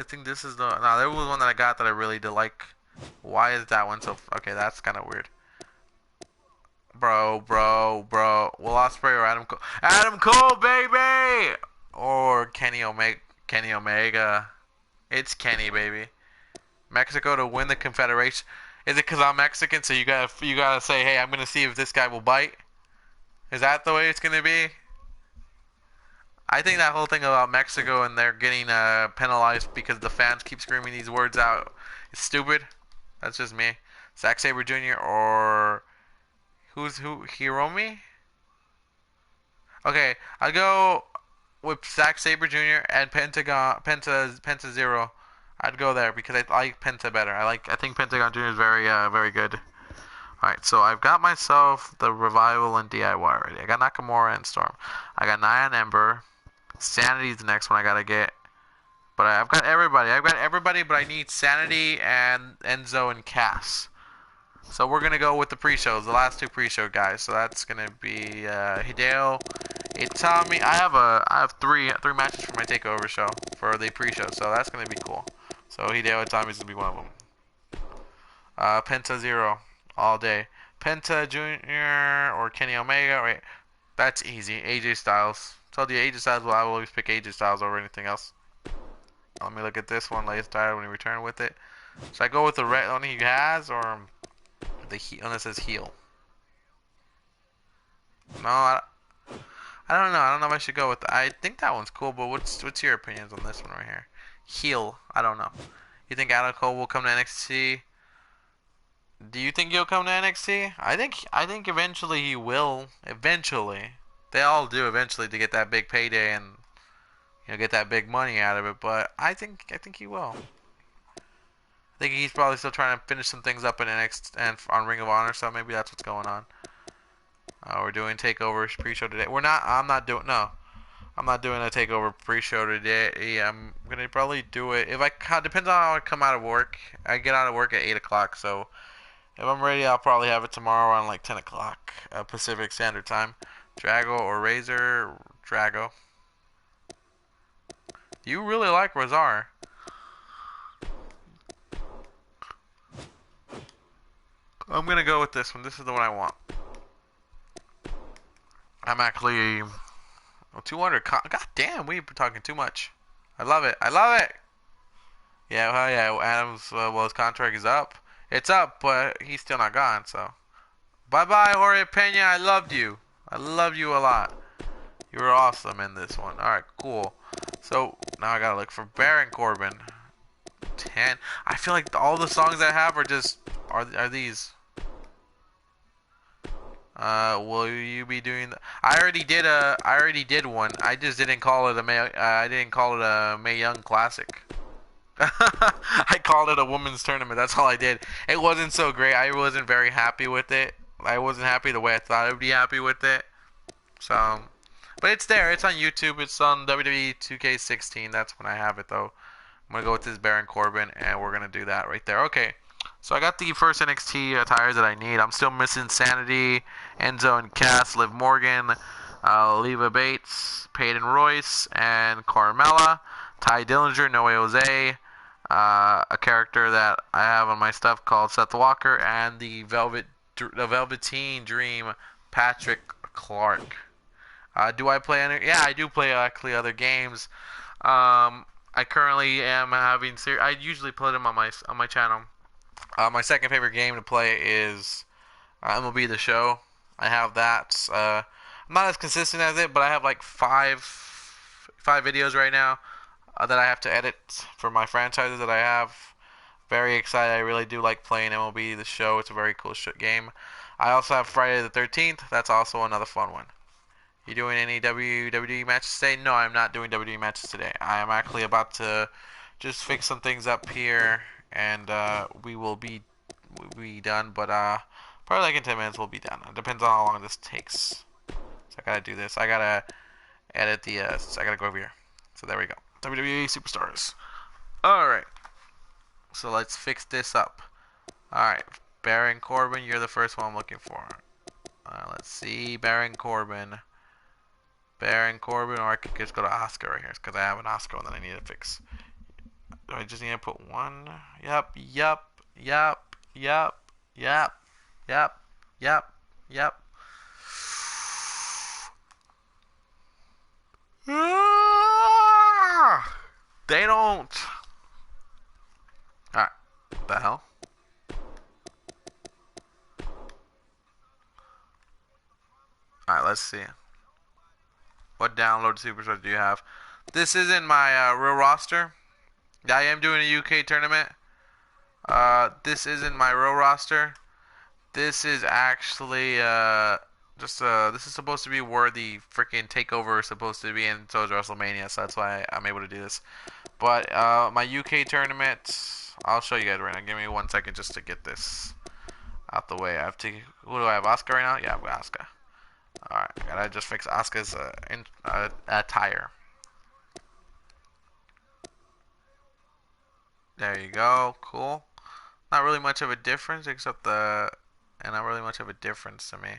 think this is the... No, there was one that I got that I really did like. Why is that one so... Okay, that's kind of weird. Bro. Will Ospreay or Adam Cole? Adam Cole, baby! Or Kenny Omega. It's Kenny, baby. Mexico to win the Confederation. Is it because I'm Mexican, so you gotta say, hey, I'm gonna see if this guy will bite? Is that the way it's gonna be? I think that whole thing about Mexico and they're getting penalized because the fans keep screaming these words out is stupid. That's just me. Zack Sabre Jr. or who? Hiromi? Okay, I'll go with Zack Sabre Jr. and Penta Zero. I'd go there because I like Penta better. I think Pentagon Jr. is very good. Alright, so I've got myself the Revival and DIY already. I got Nakamura and Storm. I got Nia and Ember. Sanity's the next one I gotta get. But I've got everybody. But I need Sanity and Enzo and Cass. So we're gonna go with the pre-shows, the last 2 pre-show guys. So that's gonna be Hideo, Itami. I have three matches for my takeover show for the pre-show. So that's gonna be cool. So Hideo Itami's gonna be one of them. Penta Zero all day. Penta Jr. or Kenny Omega. Wait, that's easy. AJ Styles. Told you AJ Styles. Well, I will always pick AJ Styles over anything else. Let me look at this one. Latest title when he returned with it. Should I go with the red one he has or the heel? Unless it says heel. No, I don't know. I don't know if I should go with. I think that one's cool. But what's your opinions on this one right here? Heel. I don't know. You think Adam Cole will come to NXT? Do you think he'll come to NXT? I think eventually he will. Eventually, they all do eventually to get that big payday and get that big money out of it. But I think he will. I think he's probably still trying to finish some things up in NXT and on Ring of Honor. So maybe that's what's going on. We're doing Takeover pre-show today. I'm not doing a Takeover pre-show today. Yeah, I'm gonna probably do it if depends on how I come out of work. I get out of work at 8 o'clock, so if I'm ready, I'll probably have it tomorrow around like 10 o'clock Pacific Standard Time. Drago or Razor? Drago. You really like Razor. I'm gonna go with this one. This is the one I want. I'm actually 200. God damn, we've been talking too much. I love it. Yeah, well, yeah. Adams, his contract is up. It's up, but he's still not gone. So, bye, Jorge Pena. I loved you. I love you a lot. You were awesome in this one. All right, cool. So now I gotta look for Baron Corbin. 10. I feel like all the songs I have are these. Will you be doing? I already did one. I just didn't call it a Mae Young Classic. I called it a women's tournament. That's all I did. It wasn't so great. I wasn't very happy with it. I wasn't happy the way I thought I would be happy with it. So, but it's there. It's on YouTube. It's on WWE 2K17. That's when I have it though. I'm gonna go with this Baron Corbin, and we're gonna do that right there. Okay. So I got the first NXT attires that I need. I'm still missing Sanity, Enzo and Cass, Liv Morgan, Leva Bates, Peyton Royce, and Carmella, Ty Dillinger, No Way Jose, a character that I have on my stuff called Seth Walker, and the Velveteen Dream, Patrick Clark. Do I play any? Yeah, I do play actually other games. I currently am having. I usually play them on my channel. My second favorite game to play is MLB The Show. I have that. I'm not as consistent as it, but I have like five videos right now that I have to edit for my franchises that I have. Very excited. I really do like playing MLB The Show. It's a very cool game. I also have Friday the 13th. That's also another fun one. You doing any WWE matches today? No, I'm not doing WWE matches today. I am actually about to just fix some things up here, and we will be done. But probably like in 10 minutes we'll be done. It depends on how long this takes. So I gotta do this. I gotta edit the. So I gotta go over here. So there we go. WWE Superstars. All right. So let's fix this up. All right, Baron Corbin, you're the first one I'm looking for. Let's see, Baron Corbin, or I could just go to Oscar right here because I have an Oscar one that I need to fix. Do I just need to put one? Yep. They don't. Alright. What the hell? Alright, let's see. What download superstars do you have? This isn't my real roster. I am doing a UK tournament. This isn't my real roster. This is actually this is supposed to be where the freaking takeover is supposed to be, and so is Wrestlemania. So that's why I'm able to do this. But my UK tournament, I'll show you guys right now. Give me 1 second just to get this out the way. I have to. Who do I have? Asuka right now? Yeah, I've got Asuka. All right, I gotta just fix Asuka's attire. There you go. Cool. Not really much of a difference, except and not really much of a difference to me.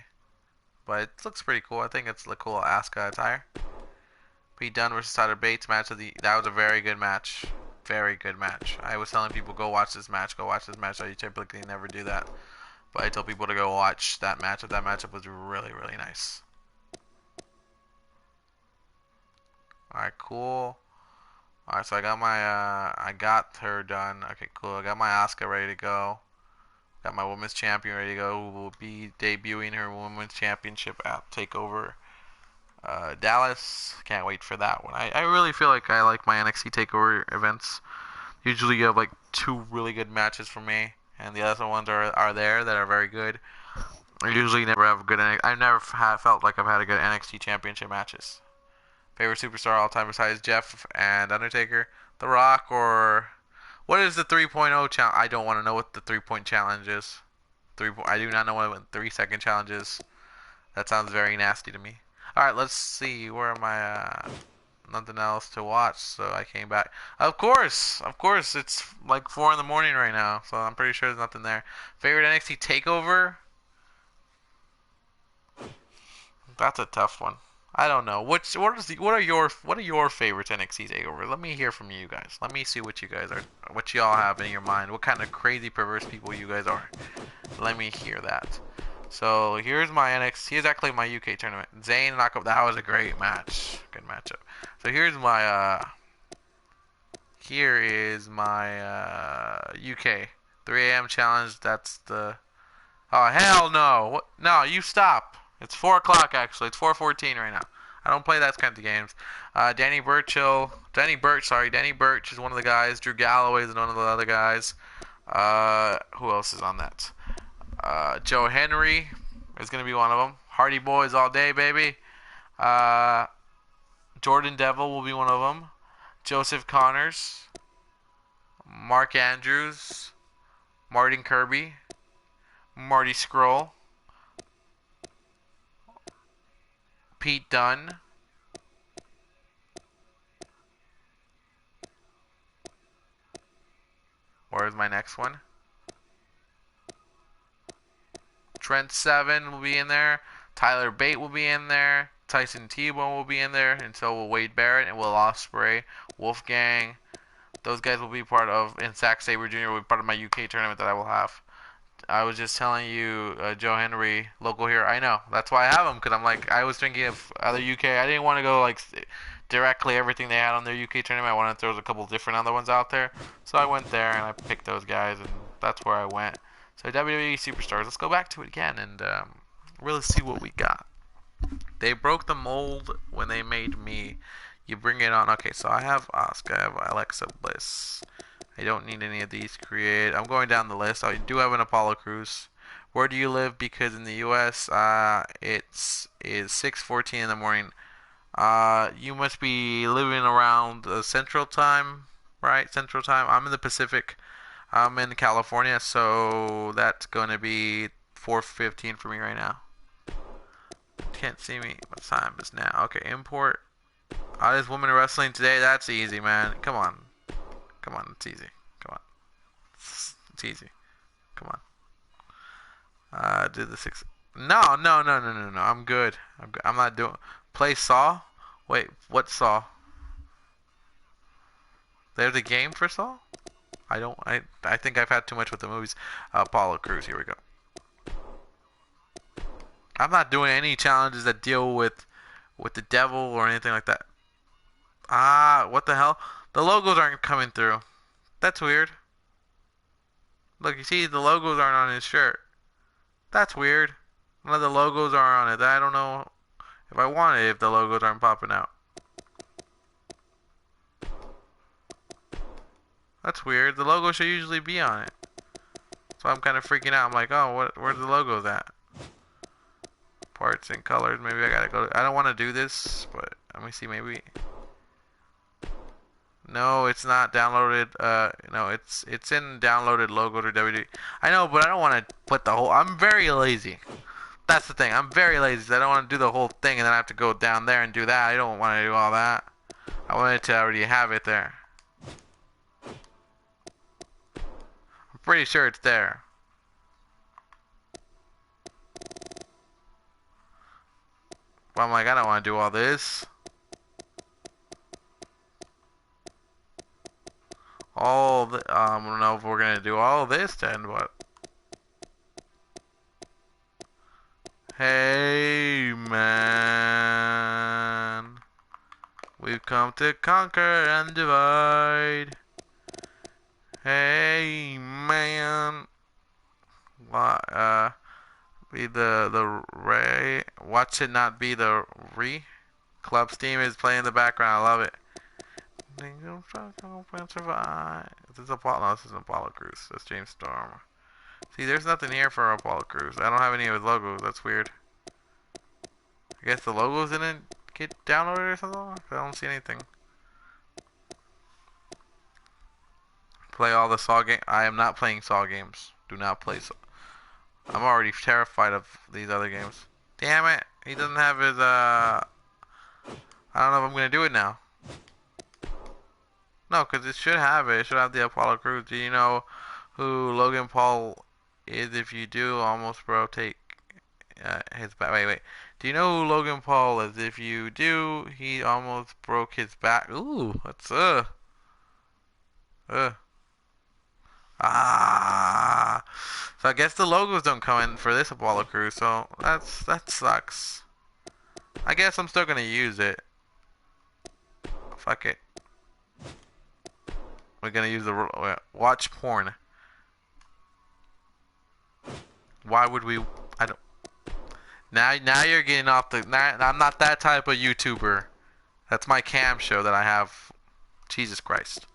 But it looks pretty cool. I think it's the cool Asuka attire. Pete Dunne versus Tyler Bates match that was a very good match. Very good match. I was telling people go watch this match. Go watch this match. I typically never do that, but I tell people to go watch that matchup. That matchup was really really nice. All right, cool. All right, so I got my I got her done. Okay, cool. I got my Asuka ready to go. Got my women's champion ready to go. Who will be debuting her women's championship at Takeover Dallas. Can't wait for that one. I really feel like I like my NXT Takeover events. Usually you have like 2 really good matches for me, and the other ones are there that are very good. I usually never have good. I've never felt like I've had a good NXT Championship matches. Favorite superstar all time besides Jeff and Undertaker, The Rock, or what is the 3.0 challenge? I don't want to know what the 3-point challenge is. I do not know what 3-second challenge is. That sounds very nasty to me. Alright, let's see. Where am I? Nothing else to watch, so I came back. Of course, it's like 4 in the morning right now, so I'm pretty sure there's nothing there. Favorite NXT Takeover? That's a tough one. I don't know. What are your favorites NXT Takeover? Let me hear from you guys. Let me see what you guys are, what y'all have in your mind. What kind of crazy perverse people you guys are. Let me hear that. So here's my NXT. Here's actually my UK tournament. Zayn knockout. That was a great match. Good matchup. So here's my here is my UK 3 a.m. challenge. That's the. Oh hell no! What? No, you stop. It's 4 o'clock actually. It's 4:14 right now. I don't play that kind of games. Danny Birch is one of the guys. Drew Galloway is one of the other guys. Who else is on that? Joe Henry is going to be one of them. Hardy Boys all day, baby. Jordan Devil will be one of them. Joseph Connors. Mark Andrews. Martin Kirby. Marty Scurll. Pete Dunne. Where's my next one? Trent Seven will be in there. Tyler Bate will be in there. Tyson T-Bone will be in there. And so will Wade Barrett and Will Ospreay. Wolfgang. Those guys will be part of, and Zack Sabre Jr. will be part of my UK tournament that I will have. I was just telling you, Joe Henry, local here. I know. That's why I have him, because I'm like, I was thinking of other UK. I didn't want to go like directly everything they had on their UK tournament. I wanted to throw a couple different other ones out there. So I went there and I picked those guys, and that's where I went. So WWE Superstars. Let's go back to it again and really see what we got. They broke the mold when they made me. You bring it on. Okay, so I have Asuka. I have Alexa Bliss. I don't need any of these create. I'm going down the list. I do have an Apollo Crews. Where do you live? Because in the U.S., it's 6:14 in the morning. You must be living around Central Time, right? Central Time. I'm in the Pacific. I'm in California, so that's going to be 4:15 for me right now. Can't see me. What time is now? Okay, import. This woman wrestling today. That's easy, man. Come on. Come on, it's easy. Come on. It's easy. Come on. Do the 6. No. I'm good. I'm not doing. Play Saw? Wait, what Saw? There's a game for Saw? I think I've had too much with the movies. Apollo Crews, here we go. I'm not doing any challenges that deal with the devil or anything like that. What the hell? The logos aren't coming through. That's weird. Look, you see the logos aren't on his shirt. That's weird. None of the logos are on it. I don't know if I want it if the logos aren't popping out. That's weird. The logo should usually be on it. So I'm kind of freaking out. I'm like, oh, where's the logos at? Parts and colors. Maybe I gotta go. I don't want to do this, but let me see. Maybe. No, it's not downloaded. No, it's in downloaded logo to WWE. I know, but I don't want to put the whole. I'm very lazy. That's the thing. I'm very lazy. I don't want to do the whole thing and then I have to go down there and do that. I don't want to do all that. I wanted to already have it there. I'm pretty sure it's there. But I'm like, I don't want to do all this. I don't know if we're gonna do all this then, but hey man, we've come to conquer and divide. Hey man, be the Ray. Watch it not be the Re. Club Steam is playing in the background. I love it. This is Apollo. No, this isn't Apollo Crews. That's James Storm. See, there's nothing here for Apollo Crews. I don't have any of his logos. That's weird. I guess the logos didn't get downloaded or something. I don't see anything. Play all the Saw games. I am not playing Saw games. Do not play Saw. I'm already terrified of these other games. Damn it! He doesn't have his. I don't know if I'm gonna do it now. No, because it should have it. It should have the Apollo Crews. Do you know who Logan Paul is? If you do, almost bro, take his back. Wait. Do you know who Logan Paul is? If you do, he almost broke his back. Ooh, that's Ah. So I guess the logos don't come in for this Apollo Crews. So that sucks. I guess I'm still gonna use it. Fuck it. We're gonna use the watch porn. Why would we? I don't. Now you're getting off the. I'm not that type of YouTuber. That's my cam show that I have. Jesus Christ.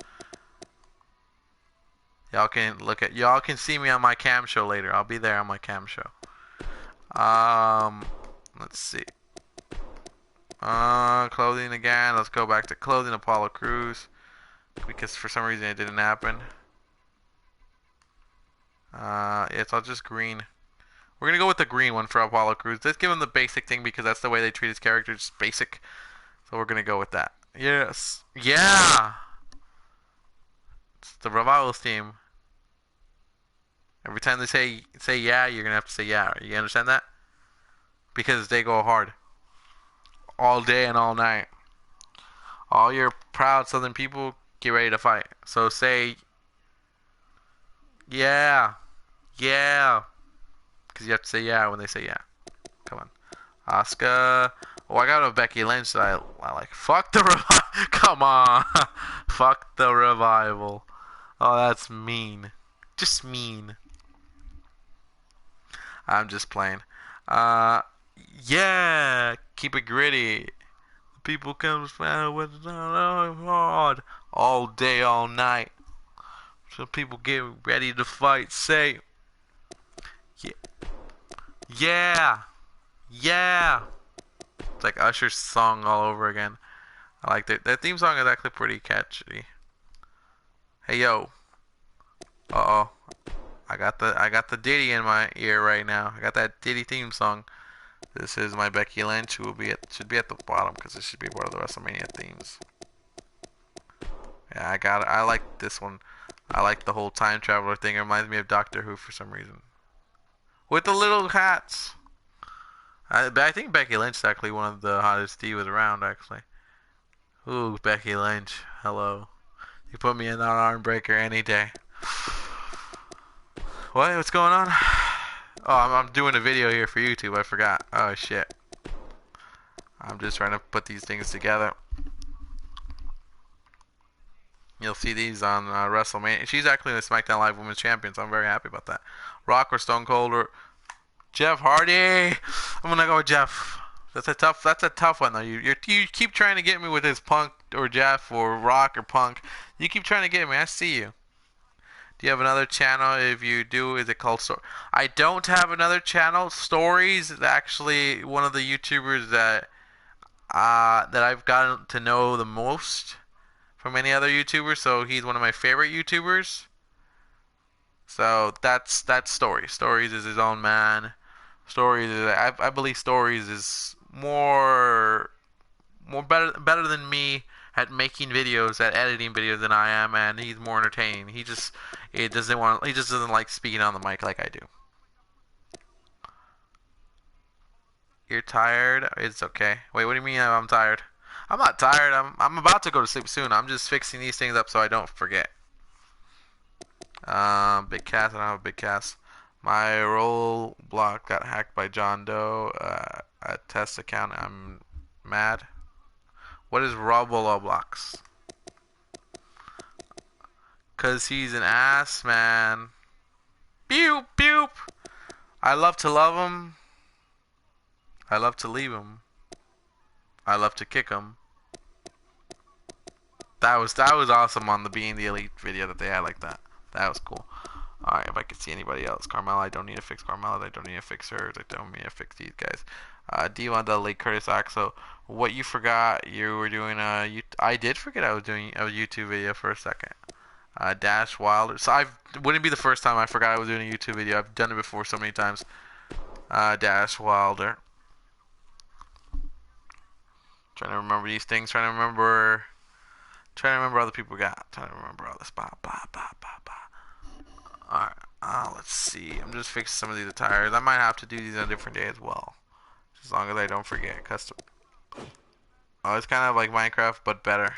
Y'all can look at. Y'all can see me on my cam show later. I'll be there on my cam show. Let's see. Clothing again. Let's go back to clothing. Apollo Crews. Because for some reason it didn't happen. It's all just green. We're gonna go with the green one for Apollo Crews. Let's give him the basic thing because that's the way they treat his character, just basic. So we're gonna go with that. Yes. Yeah! It's the Revivals team. Every time they say yeah, you're gonna have to say yeah. You understand that? Because they go hard. All day and all night. All your proud Southern people, get ready to fight. So say, yeah, because you have to say yeah when they say yeah. Come on, Asuka. Oh, I got a Becky Lynch that I like. Fuck the revival. Come on, fuck the revival. Oh, that's mean. Just mean. I'm just playing. Yeah, keep it gritty. People come with hard all day, all night. So people get ready to fight. Say, yeah. It's like Usher's song all over again. I like that. That theme song is actually pretty catchy. Hey yo. Uh oh. I got the Diddy in my ear right now. I got that Diddy theme song. This is my Becky Lynch, who should be at the bottom because it should be part of the WrestleMania themes. Yeah, I got it. I like this one. I like the whole time traveler thing. It reminds me of Doctor Who for some reason. With the little hats. I think Becky Lynch is actually one of the hottest divas around, actually. Ooh, Becky Lynch. Hello. You put me in that arm breaker any day. What? What's going on? Oh, I'm doing a video here for YouTube. I forgot. Oh, shit. I'm just trying to put these things together. You'll see these on WrestleMania. She's actually the SmackDown Live Women's Champion, so I'm very happy about that. Rock or Stone Cold or Jeff Hardy. I'm gonna go with Jeff. That's a tough one though. You keep trying to get me with this Punk or Jeff or Rock or Punk. You keep trying to get me. I see you. Do you have another channel? If you do, is it called Story? I don't have another channel. Stories is actually one of the YouTubers that I've gotten to know the most from any other YouTuber, so he's one of my favorite YouTubers. So that's Stories. Stories is his own man. Stories is, I believe Stories is more better than me at making videos, at editing videos than I am, and he's more entertaining. He just doesn't like speaking on the mic like I do. You're tired? It's okay. Wait, what do you mean I'm tired? I'm not tired. I'm about to go to sleep soon. I'm just fixing these things up so I don't forget. Big cast. I don't have a big cast. My roll block got hacked by John Doe. A test account. I'm mad. What is Roblox? Cause he's an ass, man. Pew pew. I love to love him. I love to leave him. I love to kick him. That was awesome on the Being the Elite video that they had like that. That was cool. Alright, if I could see anybody else. Carmella, I don't need to fix Carmella. I don't need to fix hers. I don't need to fix these guys. D1 Dudley, Curtis Axel. What you forgot, you were doing I did forget I was doing a YouTube video for a second. Dash Wilder. So wouldn't be the first time I forgot I was doing a YouTube video. I've done it before so many times. Dash Wilder. Trying to remember these things. Trying to remember other people got. Trying to remember all this. Alright, let's see. I'm just fixing some of these attires. I might have to do these on a different day as well. As long as I don't forget. Custom. Oh, it's kind of like Minecraft, but better.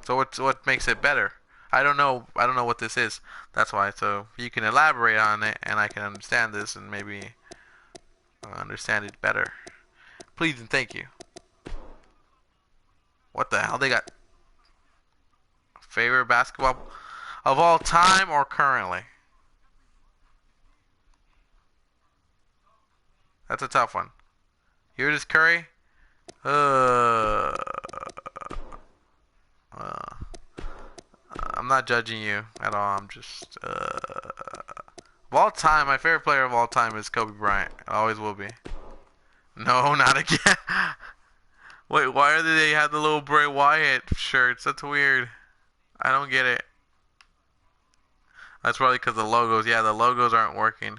So what makes it better? I don't know what this is. That's why. So you can elaborate on it, and I can understand this, and maybe understand it better. Please and thank you. What the hell? They got favorite basketball of all time or currently? That's a tough one. Here it is, Curry. I'm not judging you at all. I'm just of all time, my favorite player of all time is Kobe Bryant. Always will be. No, not again. Wait, why do they have the little Bray Wyatt shirts? That's weird. I don't get it. That's probably because the logos. Yeah, the logos aren't working.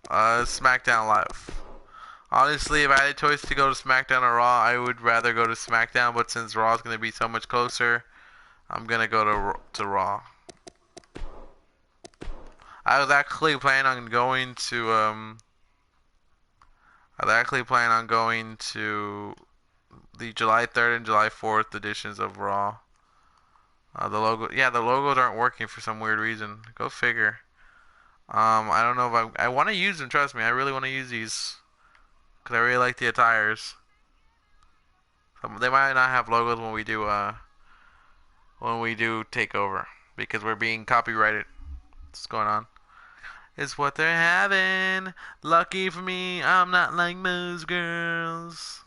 Smackdown Live. Honestly, if I had a choice to go to Smackdown or Raw, I would rather go to Smackdown. But since Raw is going to be so much closer, I'm going to go to Raw. I was actually planning on going to the July 3rd and July 4th editions of Raw. The logos aren't working for some weird reason. Go figure. I don't know if I want to use them. Trust me, I really want to use these because I really like the attires. They might not have logos when we do takeover because we're being copyrighted. What's going on? It's what they're having. Lucky for me, I'm not like most girls.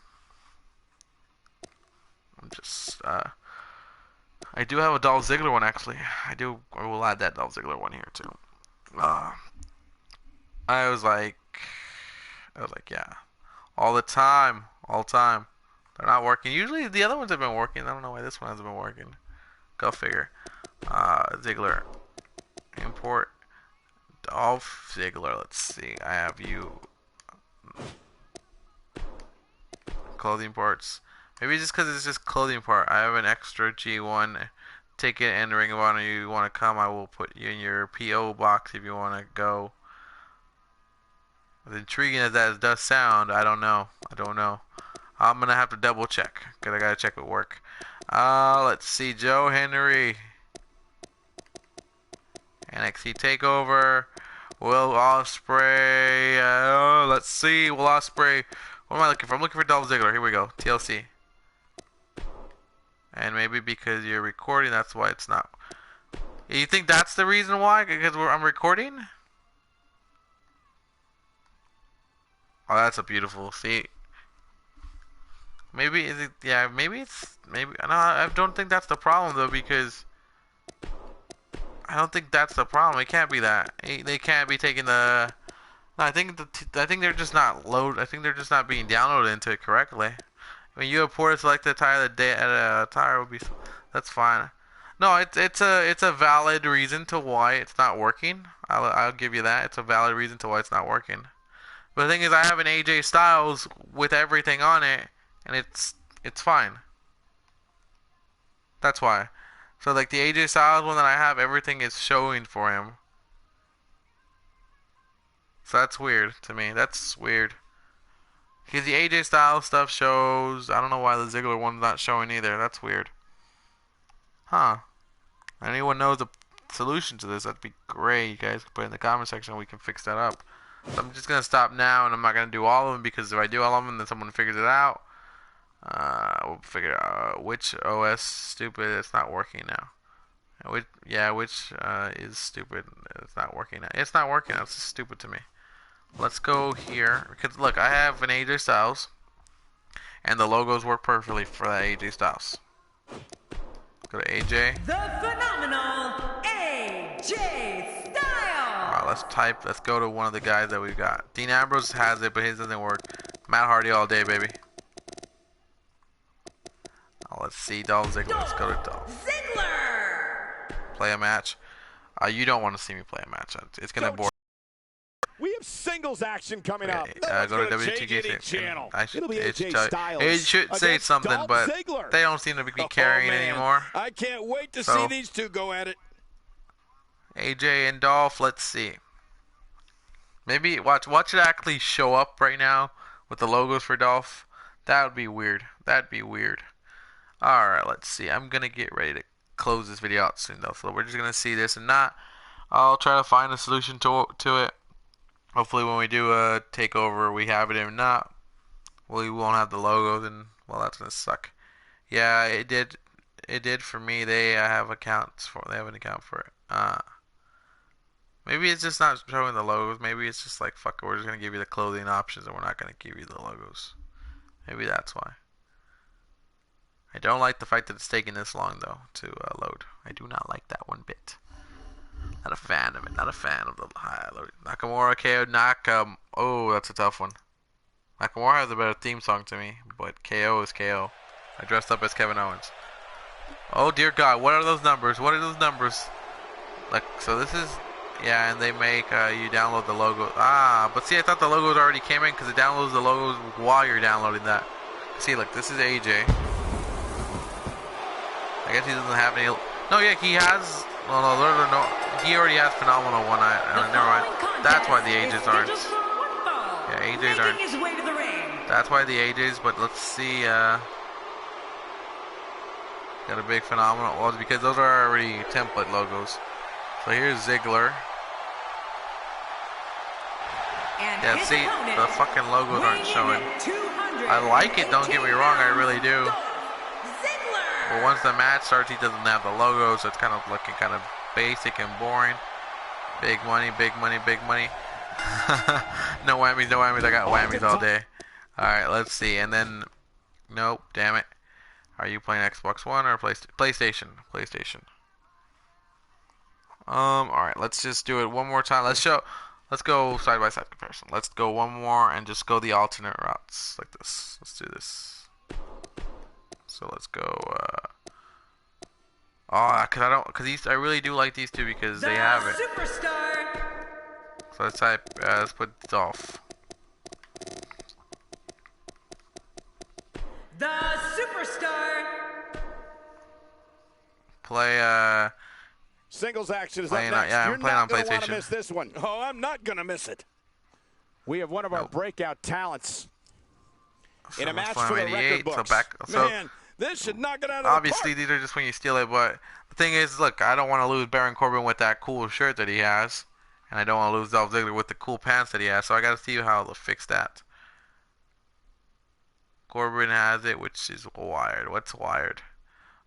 I'm just I do have a Dolph Ziggler one actually. I will add that Dolph Ziggler one here too. I was like, yeah, all the time. They're not working. Usually the other ones have been working. I don't know why this one hasn't been working. Go figure. Ziggler, import Dolph Ziggler. Let's see. I have you. Clothing parts. Maybe just because it's just clothing part. I have an extra G1 ticket and Ring of Honor. You want to come? I will put you in your PO box if you want to go. As intriguing as that does sound, I don't know. I'm gonna have to double check because I gotta check with work. Let's see. Joe Henry, NXT Takeover. Will Ospreay. Let's see. Will Ospreay. What am I looking for? I'm looking for Dolph Ziggler. Here we go. TLC. And maybe because you're recording, that's why it's not. You think that's the reason why? Because I'm recording? Oh, that's a beautiful. See, maybe is it? Yeah, maybe it's maybe. No, I don't think that's the problem though, because I don't think that's the problem. It can't be that. They can't be taking the. No, I think they're just not load. I think they're just not being downloaded into it correctly. When you import select the attire, the attire will be. That's fine. No, it's a valid reason to why it's not working. I'll give you that. It's a valid reason to why it's not working. But the thing is, I have an AJ Styles with everything on it, and it's fine. That's why. So like the AJ Styles one that I have, everything is showing for him. So that's weird to me. That's weird. Because the AJ Styles stuff shows. I don't know why the Ziggler one's not showing either. That's weird. Huh. Anyone knows a solution to this, that'd be great. You guys can put it in the comment section and we can fix that up. So I'm just going to stop now, and I'm not going to do all of them, because if I do all of them, then someone figures it out. We'll figure out which OS stupid. It's not working now. Which is stupid. It's not working now. It's not working. That's just stupid to me. Let's go here, because look, I have an AJ Styles, and the logos work perfectly for that AJ Styles. Go to AJ. The phenomenal AJ Styles. Let's go to one of the guys that we've got. Dean Ambrose has it, but his doesn't work. Matt Hardy all day, baby. Oh, let's see, Dolph Ziggler. Let's go to Dolph. Ziggler. Play a match. You don't want to see me play a match. It's gonna bore. We have singles action coming up. Go to WWE 2K17. It'll be AJ Styles. It should say something, Dolph but Ziggler. they don't seem to be carrying anymore. I can't wait to see these two go at it. AJ and Dolph, let's see. Maybe watch it actually show up right now with the logos for Dolph. That would be weird. That'd be weird. Alright, let's see. I'm gonna get ready to close this video out soon though. So we're just gonna see this and not. I'll try to find a solution to it. Hopefully when we do a takeover we have it. If not, we won't have the logos, and well, that's gonna suck. Yeah, it did for me. They have accounts for they have an account for it. Maybe it's just not showing the logos. Maybe it's just like, fuck it, we're just gonna give you the clothing options and we're not gonna give you the logos. Maybe that's why. I don't like the fact that it's taking this long though to load. I do not like that one bit. Not a fan of it. Not a fan of the high load. Nakamura, KO, oh, that's a tough one. Nakamura has a better theme song to me, but KO is KO. I dressed up as Kevin Owens. Oh dear God, what are those numbers? What are those numbers? Like, so this is, yeah, and they make you download the logo. But see, I thought the logos already came in because it downloads the logos while you're downloading that. See, look, this is AJ. I guess he doesn't have any. No, yeah, he has. Well, no, he already has phenomenal one. Never mind. That's why the AJs aren't. Yeah, AJs aren't. That's why the AJs. But let's see. Got a big phenomenal. Well, it's because those are already template logos. So here's Ziggler. Yeah, see, the fucking logos aren't showing. I like it. Don't get me wrong. I really do. But once the match starts, he doesn't have the logo, so it's kind of looking kind of basic and boring. Big money, big money, big money. No whammies, no whammies. I got whammies all day. Alright, let's see. And then, nope, damn it. Are you playing Xbox One or PlayStation? PlayStation. Alright, let's just do it one more time. Let's go side by side comparison. Let's go one more and just go the alternate routes like this. Let's do this. So let's go. Because I really do like these two because they have it. Superstar. So let's type. Let's put Dolph. The Superstar. Play. Singles action is up Playing next. I'm You're playing not on going to want to PlayStation. miss this one. Oh, I'm not going to miss it. We have one of our breakout talents in a match for the record books. Man, this should knock it out of the obviously, park. these are just when you steal it, but the thing is, look, I don't want to lose Baron Corbin with that cool shirt that he has, and I don't want to lose Dolph Ziggler with the cool pants that he has, so I got to see how they'll fix that. Corbin has it, which is wired. What's wired?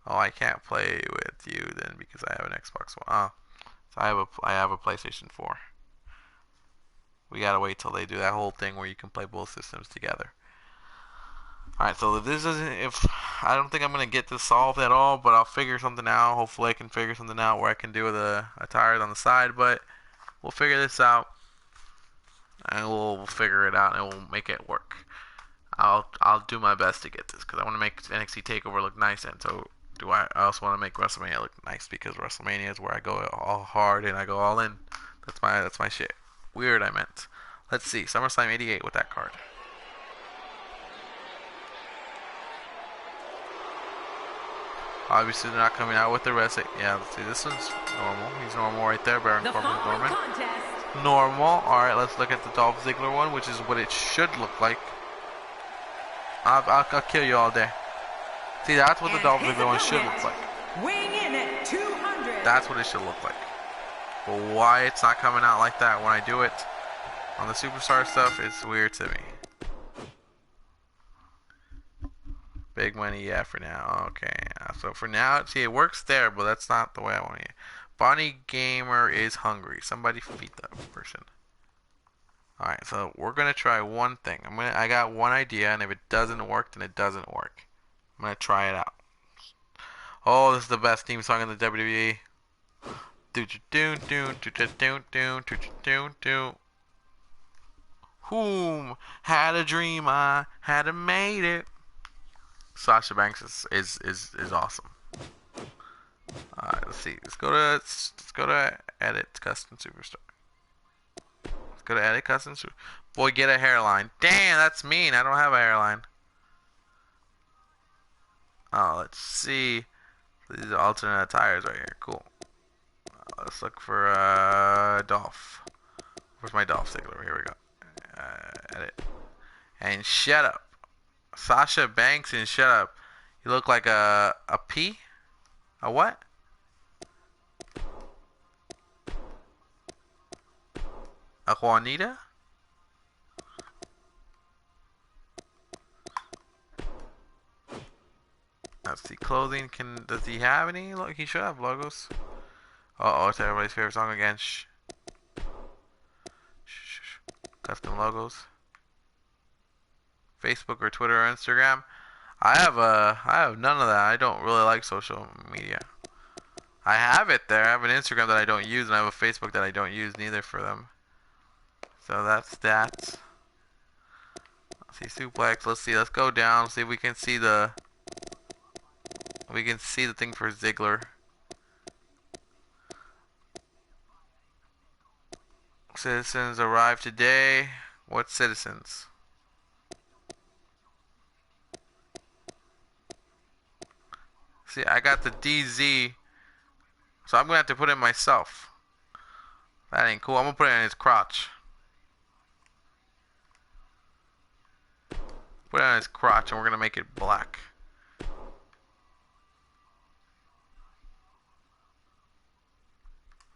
Oh, I can't play with you then because I have an Xbox One. Oh, so I have a PlayStation 4. We gotta wait till they do that whole thing where you can play both systems together. Alright, so if I don't think I'm gonna get this solved at all, but I'll figure something out. Hopefully I can figure something out where I can do the attires on the side, but we'll figure this out and we'll figure it out and we'll make it work. I'll do my best to get this because I want to make NXT Takeover look nice, and so I also want to make WrestleMania look nice because WrestleMania is where I go all hard and I go all in. That's my shit. Weird, I meant. Let's see. SummerSlam 88 with that card. Obviously, they're not coming out with the rest. Yeah, let's see. This one's normal. He's normal right there. Baron Corbin's normal. Normal. Alright, let's look at the Dolph Ziggler one, which is what it should look like. I'll kill you all day. See, that's what the Dolph Ziggler one should look like. Weighing in at 200. That's what it should look like. But why it's not coming out like that when I do it on the Superstar stuff is weird to me. Big money, yeah, for now. Okay, so for now, see, it works there, but that's not the way I want it. Bonnie Gamer is hungry. Somebody feed that person. Alright, so we're gonna try one thing. I got one idea, and if it doesn't work, then it doesn't work. I'm gonna try it out. Oh, this is the best theme song in the WWE. Whom had a dream, I had made it. Sasha Banks is awesome. Alright, let's see. Let's go to edit custom superstar. Let's go to edit custom superstar. Boy, get a hairline. Damn, that's mean. I don't have a hairline. Oh, let's see. These are alternate attires right here. Cool. Let's look for Dolph. Where's my Dolph Ziggler? Here we go. Edit. And shut up. Sasha Banks and shut up. You look like a P? A what? A Juanita? Let's see. Clothing. Does he have any? Look, he should have logos. Uh oh, it's everybody's favorite song again. Shh. Shh. Custom logos. Facebook or Twitter or Instagram. I have none of that. I don't really like social media. I have it there. I have an Instagram that I don't use, and I have a Facebook that I don't use neither for them. So that's that. Let's see, suplex. Let's see. Let's go down. See if we can see the. We can see the thing for Ziggler. Citizens arrived today. What citizens? See, I got the DZ, so I'm gonna have to put it myself. That ain't cool. I'm gonna put it in his crotch. Put it on his crotch, and we're gonna make it black.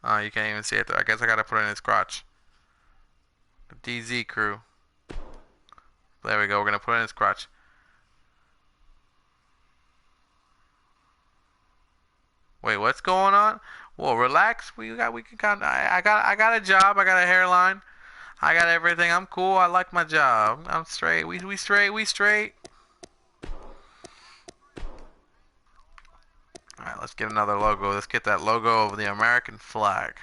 Oh, you can't even see it there. I guess I gotta put it in his crotch. The DZ crew. There we go. We're gonna put it in his crotch. Wait, what's going on? Well, relax. We can kind of. I got a job. I got a hairline. I got everything. I'm cool. I like my job. I'm straight. We straight. We straight. All right, let's get another logo. Let's get that logo of the American flag.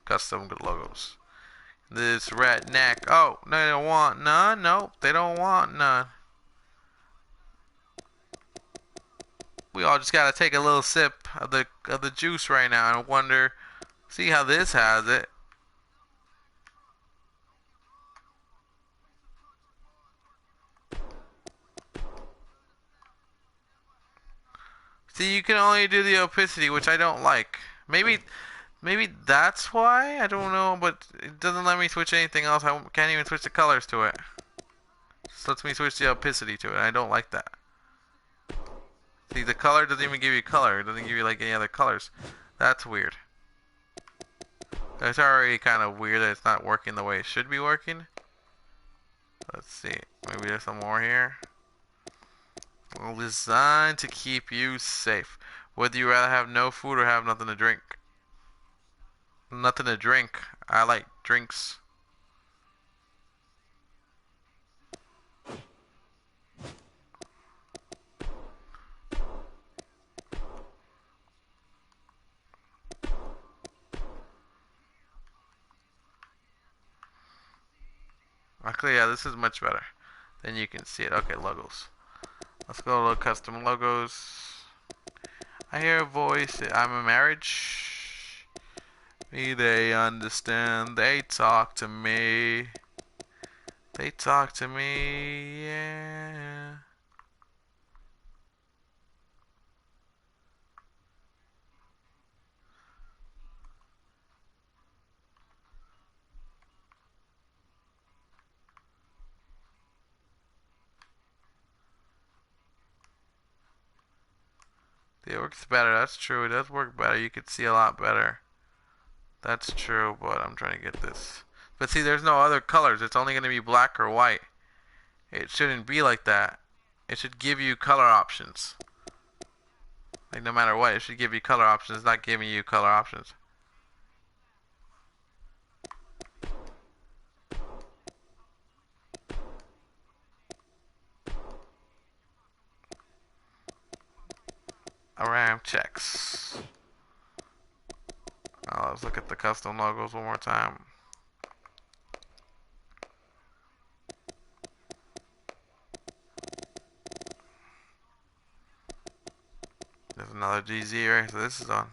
Custom good logos. This redneck. Oh, no, they don't want none. Nope, they don't want none. We all just gotta take a little sip of the juice right now and wonder, see how this has it. See, you can only do the opacity, which I don't like. Maybe that's why. I don't know, but it doesn't let me switch anything else. I can't even switch the colors to it. It just lets me switch the opacity to it. I don't like that. See, the color doesn't even give you color. It doesn't give you like any other colors. That's weird. It's already kind of weird that it's not working the way it should be working. Let's see. Maybe there's some more here. Well, designed to keep you safe. Would you rather have no food or have nothing to drink? Nothing to drink. I like drinks. Actually, yeah, this is much better. Then you can see it. Okay, logos. Let's go to custom logos. I hear a voice. I'm a marriage. Me, they understand. They talk to me. They talk to me, yeah. It works better. That's true. It does work better. You could see a lot better. That's true, but I'm trying to get this. But see, there's no other colors. It's only going to be black or white. It shouldn't be like that. It should give you color options. Like, no matter what, it should give you color options. It's not giving you color options. RAM checks. Oh, let's look at the custom logos one more time. There's another GZ, right? So this is on.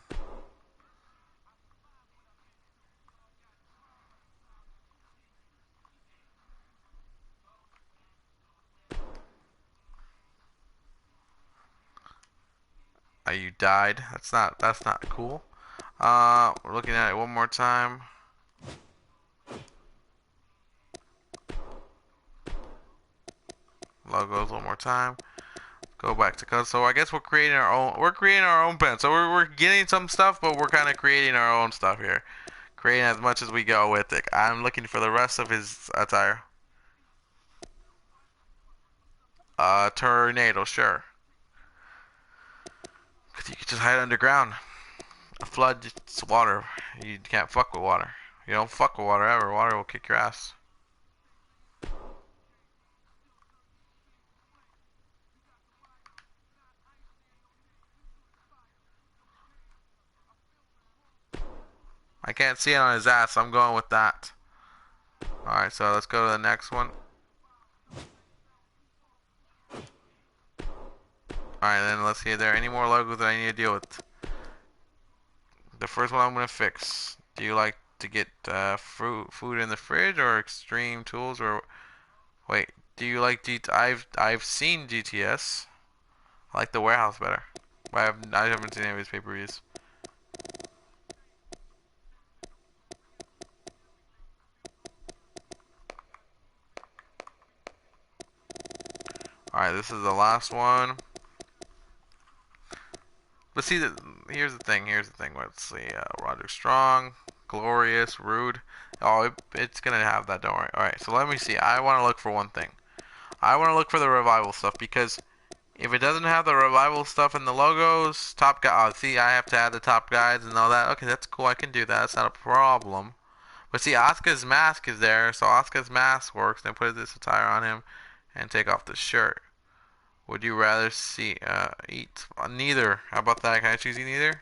You died. That's not cool. We're looking at it one more time. Logos one more time. Go back to custom. So I guess we're creating our own. We're creating our own pen. So we're getting some stuff, but we're kind of creating our own stuff here. Creating as much as we go with it. I'm looking for the rest of his attire. Tornado, sure. Cause you can just hide underground. A flood, it's water. You can't fuck with water. You don't fuck with water ever. Water will kick your ass. I can't see it on his ass, so I'm going with that. Alright, so let's go to the next one. Alright, then let's see if there are any more logos that I need to deal with. The first one I'm going to fix. Do you like to get food in the fridge or extreme tools or... Wait, do you like I've seen GTS. I like the warehouse better. I haven't seen any of his pay-per-views. Alright, this is the last one. But see, here's the thing. Let's see. Roderick Strong, Glorious, Rude. Oh, it's going to have that, don't worry. Alright, so let me see. I want to look for one thing. I want to look for the Revival stuff because if it doesn't have the Revival stuff in the logos, top guy. Oh, see, I have to add the top guys and all that. Okay, that's cool. I can do that. That's not a problem. But see, Asuka's mask is there, so Asuka's mask works. Then put this attire on him and take off the shirt. Would you rather see eat neither? How about that? Can I choose neither?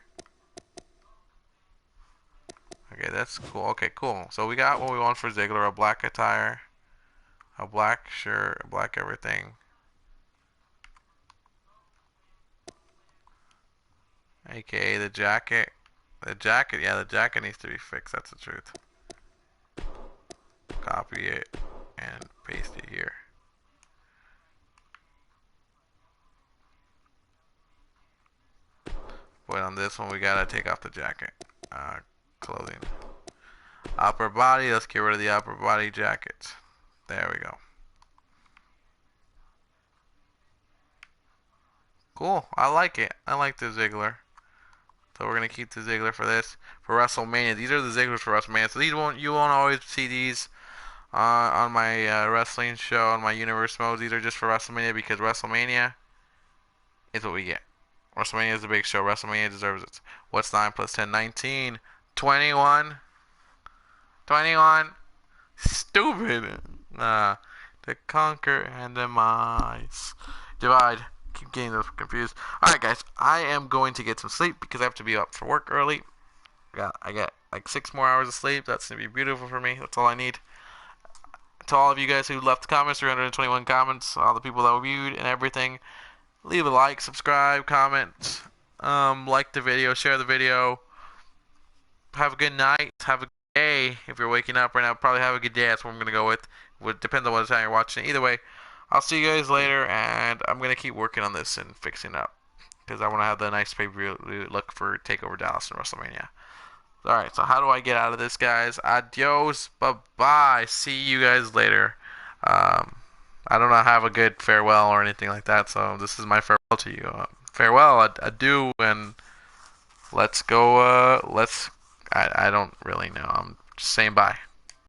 Okay, that's cool. Okay, cool. So we got what we want for Ziggler: a black attire, a black shirt, a black everything. AKA the jacket. The jacket, yeah, the jacket needs to be fixed. That's the truth. Copy it and paste it here. But on this one, we gotta take off the jacket. Clothing. Upper body, let's get rid of the upper body jacket. There we go. Cool, I like it. I like the Ziggler. So we're gonna keep the Ziggler for this. For WrestleMania, these are the Zigglers for WrestleMania. So you won't always see these on my wrestling show, on my universe modes. These are just for WrestleMania because WrestleMania is what we get. WrestleMania is a big show. WrestleMania deserves it. What's 9 plus 10? 19. 21. 21. Stupid. To conquer and demise. Divide. Keep getting those confused. Alright, guys. I am going to get some sleep because I have to be up for work early. I got like 6 more hours of sleep. That's going to be beautiful for me. That's all I need. To all of you guys who left comments, 321 comments, all the people that viewed and everything, leave a like, subscribe, comment, Like the video, share the video. Have a good night. Have a good day. If you're waking up right now, probably have a good day. That's what I'm gonna go with. It depends on what time you're watching it. Either way, I'll see you guys later, and I'm gonna keep working on this and fixing it up because I want to have the nice pay-per-view look for Takeover Dallas and WrestleMania. Alright, so how do I get out of this, guys? Adios. Bye-bye. See you guys later. I don't know, have a good farewell or anything like that, so this is my farewell to you. Farewell, adieu, and let's go, I don't really know. I'm just saying bye.